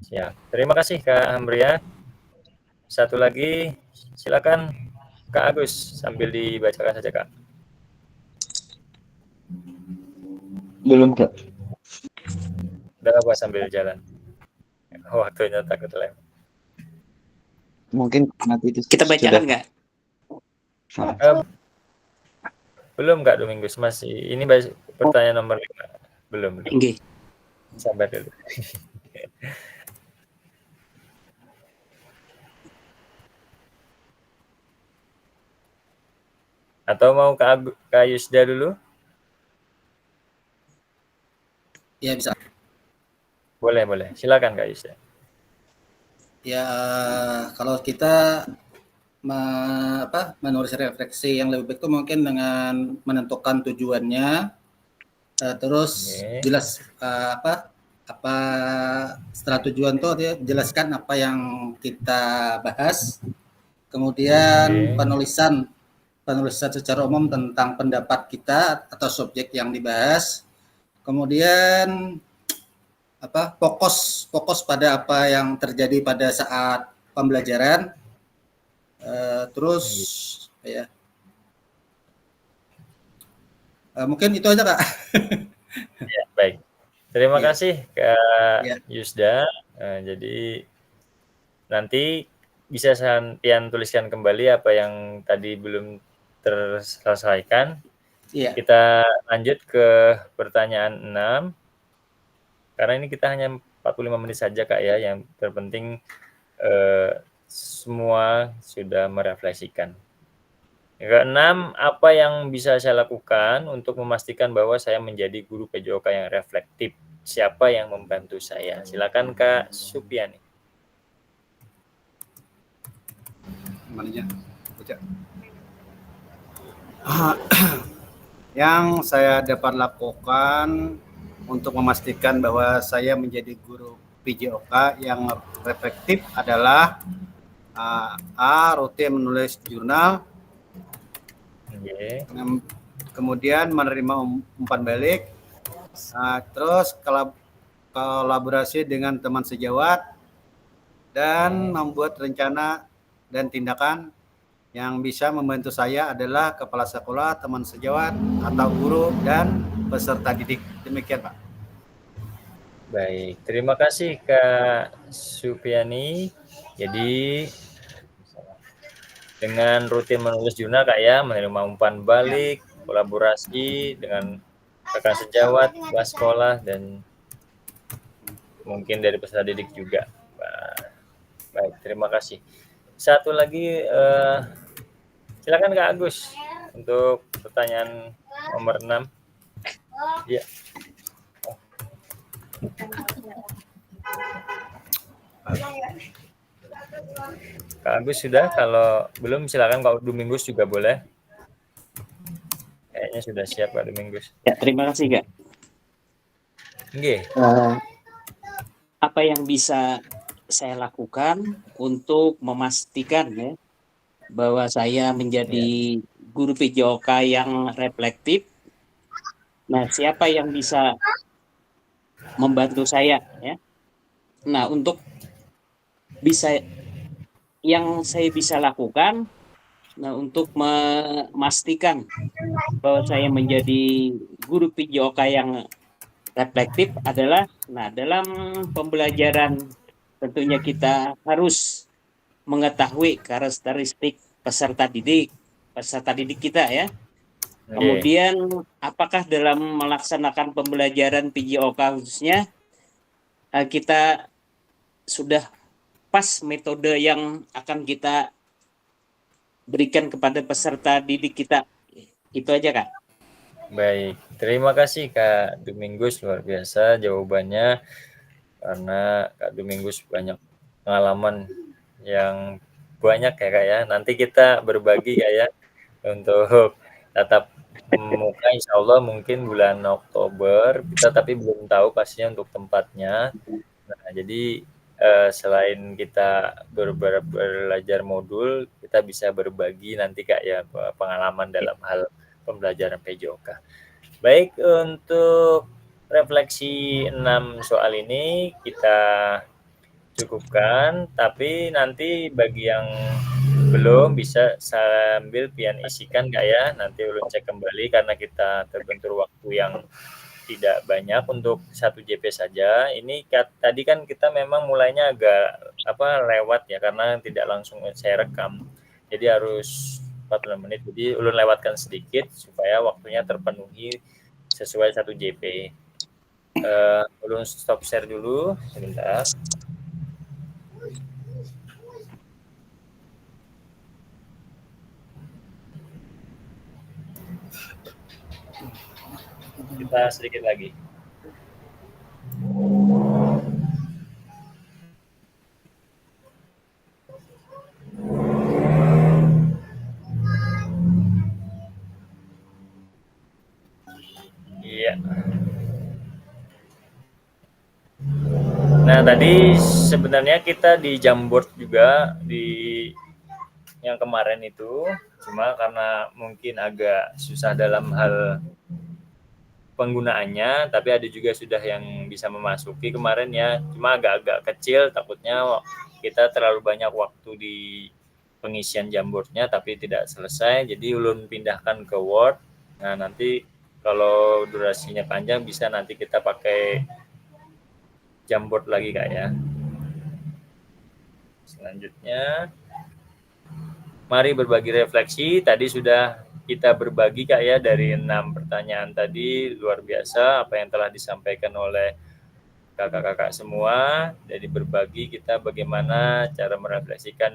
Speaker 1: Siap. Terima kasih Kak Amria. Satu lagi, silakan Kak Agus sambil dibacakan saja Kak.
Speaker 5: Belum Kak.
Speaker 1: Udah apa sambil jalan? Waktunya takut lewat.
Speaker 5: Mungkin nanti itu
Speaker 2: kita bacakan nggak?
Speaker 1: Belum Kak Domingus, masih ini pertanyaan nomor 5. Belum.
Speaker 2: Nggih.
Speaker 1: Sabar dulu. Atau mau Kak Yusda dulu?
Speaker 3: Ya bisa.
Speaker 1: Boleh. Silakan Kak Yusda.
Speaker 3: Ya, kalau kita menulis refleksi yang lebih baik itu mungkin dengan menentukan tujuannya, terus jelas apa setelah tujuan tuh dia jelaskan apa yang kita bahas, kemudian penulisan secara umum tentang pendapat kita atau subjek yang dibahas, kemudian fokus pada apa yang terjadi pada saat pembelajaran, terus ya mungkin itu aja Kak.
Speaker 1: Ya, baik. Terima kasih Kak Yusda. Jadi nanti bisa sampean tuliskan kembali apa yang tadi belum terselesaikan. Kita lanjut ke pertanyaan 6. Karena ini kita hanya 45 menit saja Kak ya, yang terpenting semua sudah merefleksikan. Yang ke-6, apa yang bisa saya lakukan untuk memastikan bahwa saya menjadi guru PJOK yang reflektif? Siapa yang membantu saya? Silakan Kak Supiani.
Speaker 6: Yang saya dapat lakukan untuk memastikan bahwa saya menjadi guru PJOK yang reflektif adalah rutin menulis jurnal, kemudian menerima umpan balik, terus kolaborasi dengan teman sejawat, dan membuat rencana dan tindakan. Yang bisa membantu saya adalah kepala sekolah, teman sejawat, atau guru, dan peserta didik. Demikian Pak.
Speaker 1: Baik, terima kasih Kak Supiani. Jadi dengan rutin menulis jurnal Kak ya, menerima umpan balik, kolaborasi dengan rekan sejawat, kepala sekolah, dan mungkin dari peserta didik juga. Baik, terima kasih. Satu lagi, silakan Kak Agus untuk pertanyaan nomor 6. Ya. Kak Agus sudah, kalau belum silakan Kak Domingus juga boleh. Kayaknya sudah siap Kak Domingus.
Speaker 2: Ya, terima kasih Kak. Apa yang bisa saya lakukan untuk memastikan ya bahwa saya menjadi guru PJOK yang reflektif? Nah, siapa yang bisa membantu saya ya? Nah, untuk yang saya bisa lakukan, nah untuk memastikan bahwa saya menjadi guru PJOK yang reflektif adalah, nah dalam pembelajaran tentunya kita harus mengetahui karakteristik peserta didik kita ya. Kemudian apakah dalam melaksanakan pembelajaran PJOK khususnya kita sudah pas metode yang akan kita berikan kepada peserta didik kita. Itu aja Kak.
Speaker 1: Baik, terima kasih Kak Domingus, luar biasa jawabannya, karena Kak Domingus banyak pengalaman yang banyak ya Kak ya. Nanti kita berbagi Kak ya untuk tatap muka, insya Allah mungkin bulan Oktober, kita tapi belum tahu pastinya untuk tempatnya. Nah, jadi selain kita belajar modul, kita bisa berbagi nanti Kak ya pengalaman dalam hal pembelajaran PJOK. Baik, untuk refleksi 6 soal ini kita cukupkan, tapi nanti bagi yang belum bisa sambil pian isikan Kak ya, nanti ulun cek kembali karena kita terbentur waktu yang tidak banyak untuk 1 JP saja. Ini tadi kan kita memang mulainya agak lewat ya, karena tidak langsung saya rekam. Jadi harus 45 menit. Jadi ulun lewatkan sedikit supaya waktunya terpenuhi sesuai 1 JP. Ulun stop share dulu sebentar. Kita sedikit lagi. Iya. Nah, tadi sebenarnya kita di Jamboard juga di yang kemarin itu, cuma karena mungkin agak susah dalam hal penggunaannya, tapi ada juga sudah yang bisa memasuki kemarin ya, cuma agak-agak kecil, takutnya kita terlalu banyak waktu di pengisian Jamboardnya tapi tidak selesai, jadi ulun pindahkan ke Word. Nah, nanti kalau durasinya panjang bisa nanti kita pakai Jamboard lagi Kak ya. Selanjutnya, mari berbagi refleksi. Tadi sudah kita berbagi Kak ya, dari 6 pertanyaan tadi, luar biasa apa yang telah disampaikan oleh kakak-kakak semua. Jadi berbagi kita bagaimana cara merefleksikan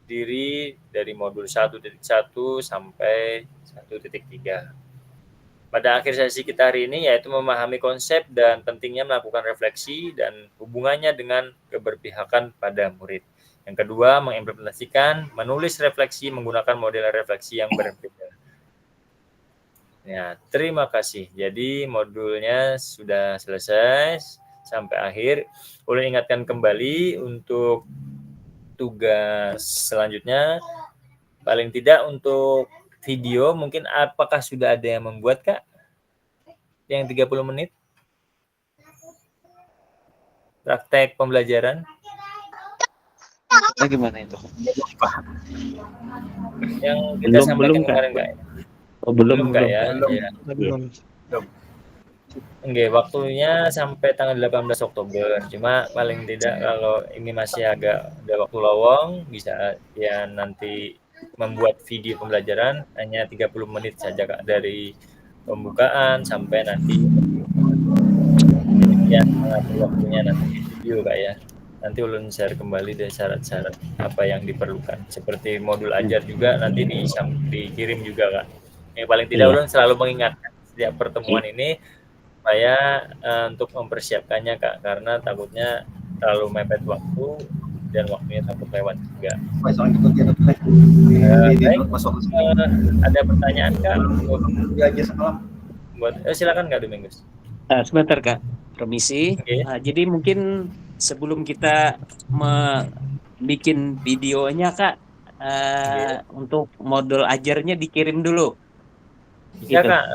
Speaker 1: diri dari modul 1.1 sampai 1.3. Pada akhir sesi kita hari ini yaitu memahami konsep dan pentingnya melakukan refleksi dan hubungannya dengan keberpihakan pada murid. Yang kedua, mengimplementasikan menulis refleksi menggunakan model refleksi yang berbeda. Ya, terima kasih. Jadi modulnya sudah selesai sampai akhir. Ulun ingatkan kembali untuk tugas selanjutnya, paling tidak untuk video, mungkin apakah sudah ada yang membuat Kak? Yang 30 menit? Praktek pembelajaran?
Speaker 2: Gimana itu?
Speaker 1: Yang kita sampaikan kemarin Kak?
Speaker 2: Oh, belum
Speaker 1: Kak ya?
Speaker 4: Belum.
Speaker 1: Enggak, waktunya sampai tanggal 18 Oktober. Cuma paling tidak kalau ini masih agak ada waktu lowong, bisa ya nanti membuat video pembelajaran hanya 30 menit saja Kak, dari pembukaan sampai nanti ya mengatur waktunya nanti video Kak ya. Nanti ulun share kembali dari syarat-syarat apa yang diperlukan. Seperti modul ajar juga nanti dikirim juga Kak. Yang paling tidak ulun selalu mengingatkan setiap pertemuan ini supaya untuk mempersiapkannya Kak, karena takutnya terlalu mepet waktu dan waktunya takut lewat juga. Ada pertanyaan Kak? Silakan Kak Domingus.
Speaker 2: Sebentar Kak, permisi.
Speaker 1: Okay.
Speaker 2: Jadi mungkin sebelum kita bikin videonya Kak, untuk modul ajarnya dikirim dulu.
Speaker 1: Bisa gitu. Kak,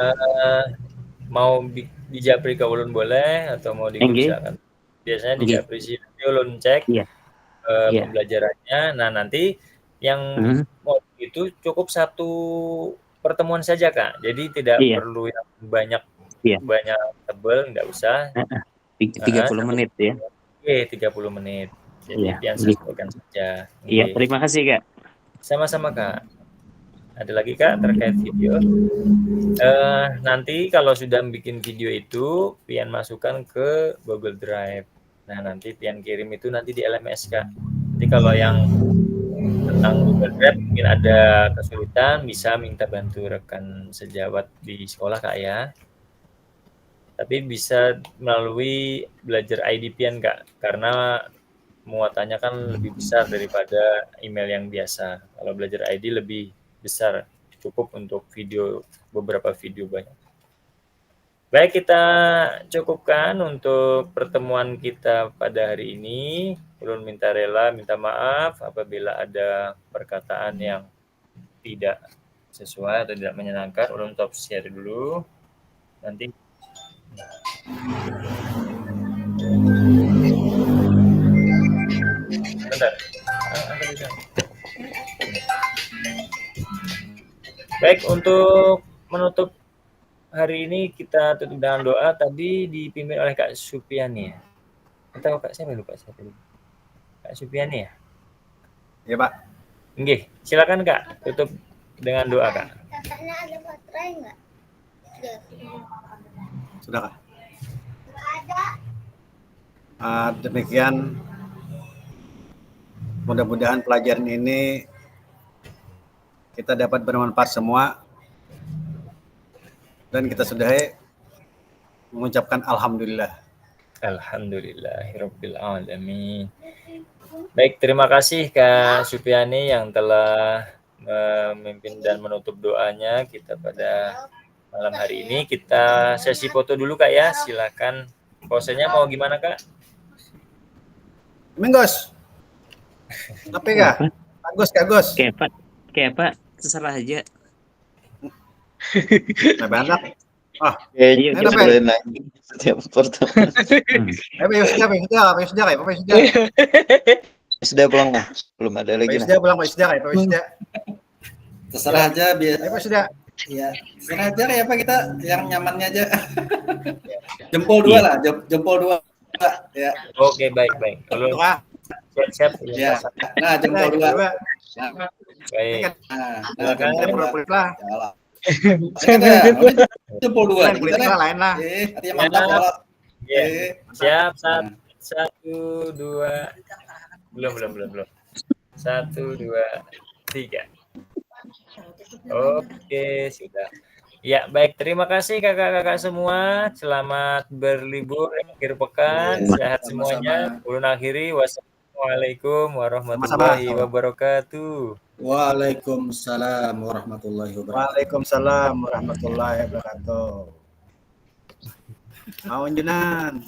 Speaker 1: mau di Japri ke ulun boleh atau mau di silakan. Biasanya di Japri sih, ulun cek pembelajarannya. Nah nanti yang mau itu cukup satu pertemuan saja Kak. Jadi tidak perlu yang banyak tebel, nggak usah.
Speaker 2: 30 menit ya.
Speaker 1: Oke, 30 menit. Jadi yang sesuaikan saja.
Speaker 2: Iya, terima kasih Kak.
Speaker 1: Sama-sama Kak. Ada lagi Kak terkait video? Nanti kalau sudah bikin video itu, pian masukkan ke Google Drive. Nah nanti pian kirim itu nanti di LMS Kak. Jadi kalau yang tentang Google Drive mungkin ada kesulitan, bisa minta bantu rekan sejawat di sekolah Kak ya. Tapi bisa melalui belajar ID pian Kak, karena muatannya kan lebih besar daripada email yang biasa. Kalau belajar ID lebih besar, cukup untuk video, beberapa video banyak. Baik, kita cukupkan untuk pertemuan kita pada hari ini. Ulun minta maaf apabila ada perkataan yang tidak sesuai atau tidak menyenangkan. Ulun stop share dulu. Nanti bentar. Baik, untuk menutup hari ini kita tutup dengan doa. Tadi dipimpin oleh Kak Supiani ya. Atau Kak siapa lupa saya tadi? Kak Supiani ya?
Speaker 6: Iya Pak.
Speaker 1: Nggih, silakan Kak, tutup dengan doa Kak.
Speaker 8: Kakaknya ada baterai nggak?
Speaker 6: Sudah Kak? Demikian, mudah-mudahan pelajaran ini kita dapat bermanfaat semua, dan kita sudahi mengucapkan alhamdulillah.
Speaker 1: Alhamdulillahirabbil alamin. Baik, terima kasih Kak Supiani yang telah memimpin dan menutup doanya kita pada malam hari ini. Kita sesi foto dulu Kak ya, silakan. Posenya mau gimana Kak?
Speaker 6: Minggos. Apa ya? Kagos.
Speaker 2: Kayak Pak, terserah aja.
Speaker 6: Nah, banyak.
Speaker 2: Iya,
Speaker 5: Kayaknya
Speaker 6: kenapa?
Speaker 5: boleh nanya setiap pertemuan.
Speaker 6: Pak Yusda.
Speaker 5: Sudah pulang lah, belum ada lagi lah.
Speaker 6: Pak Yusda.
Speaker 3: Terserah aja biar
Speaker 6: Pak Yusda.
Speaker 3: ya terserah aja ya Pak, kita yang nyamannya aja. Jempol 2 lah, jempol 2 ya.
Speaker 1: Oke, baik. Kalau siap.
Speaker 3: Ya. Nah, jempol 2.
Speaker 1: Baik.
Speaker 3: Nah,
Speaker 6: Jempol lah.
Speaker 3: Jempol 2.
Speaker 6: Lain lah.
Speaker 3: Artinya mantap kalau.
Speaker 1: Siap. 1, 2. Belum. 1, 2, 3. Oke, sudah. Ya, baik. Terima kasih kakak-kakak semua. Selamat berlibur akhir pekan. Sehat semuanya. Ulun akhiri. Wassalamualaikum warahmatullahi wabarakatuh.
Speaker 3: Waalaikumsalam warahmatullahi
Speaker 6: wabarakatuh. Mau Junan.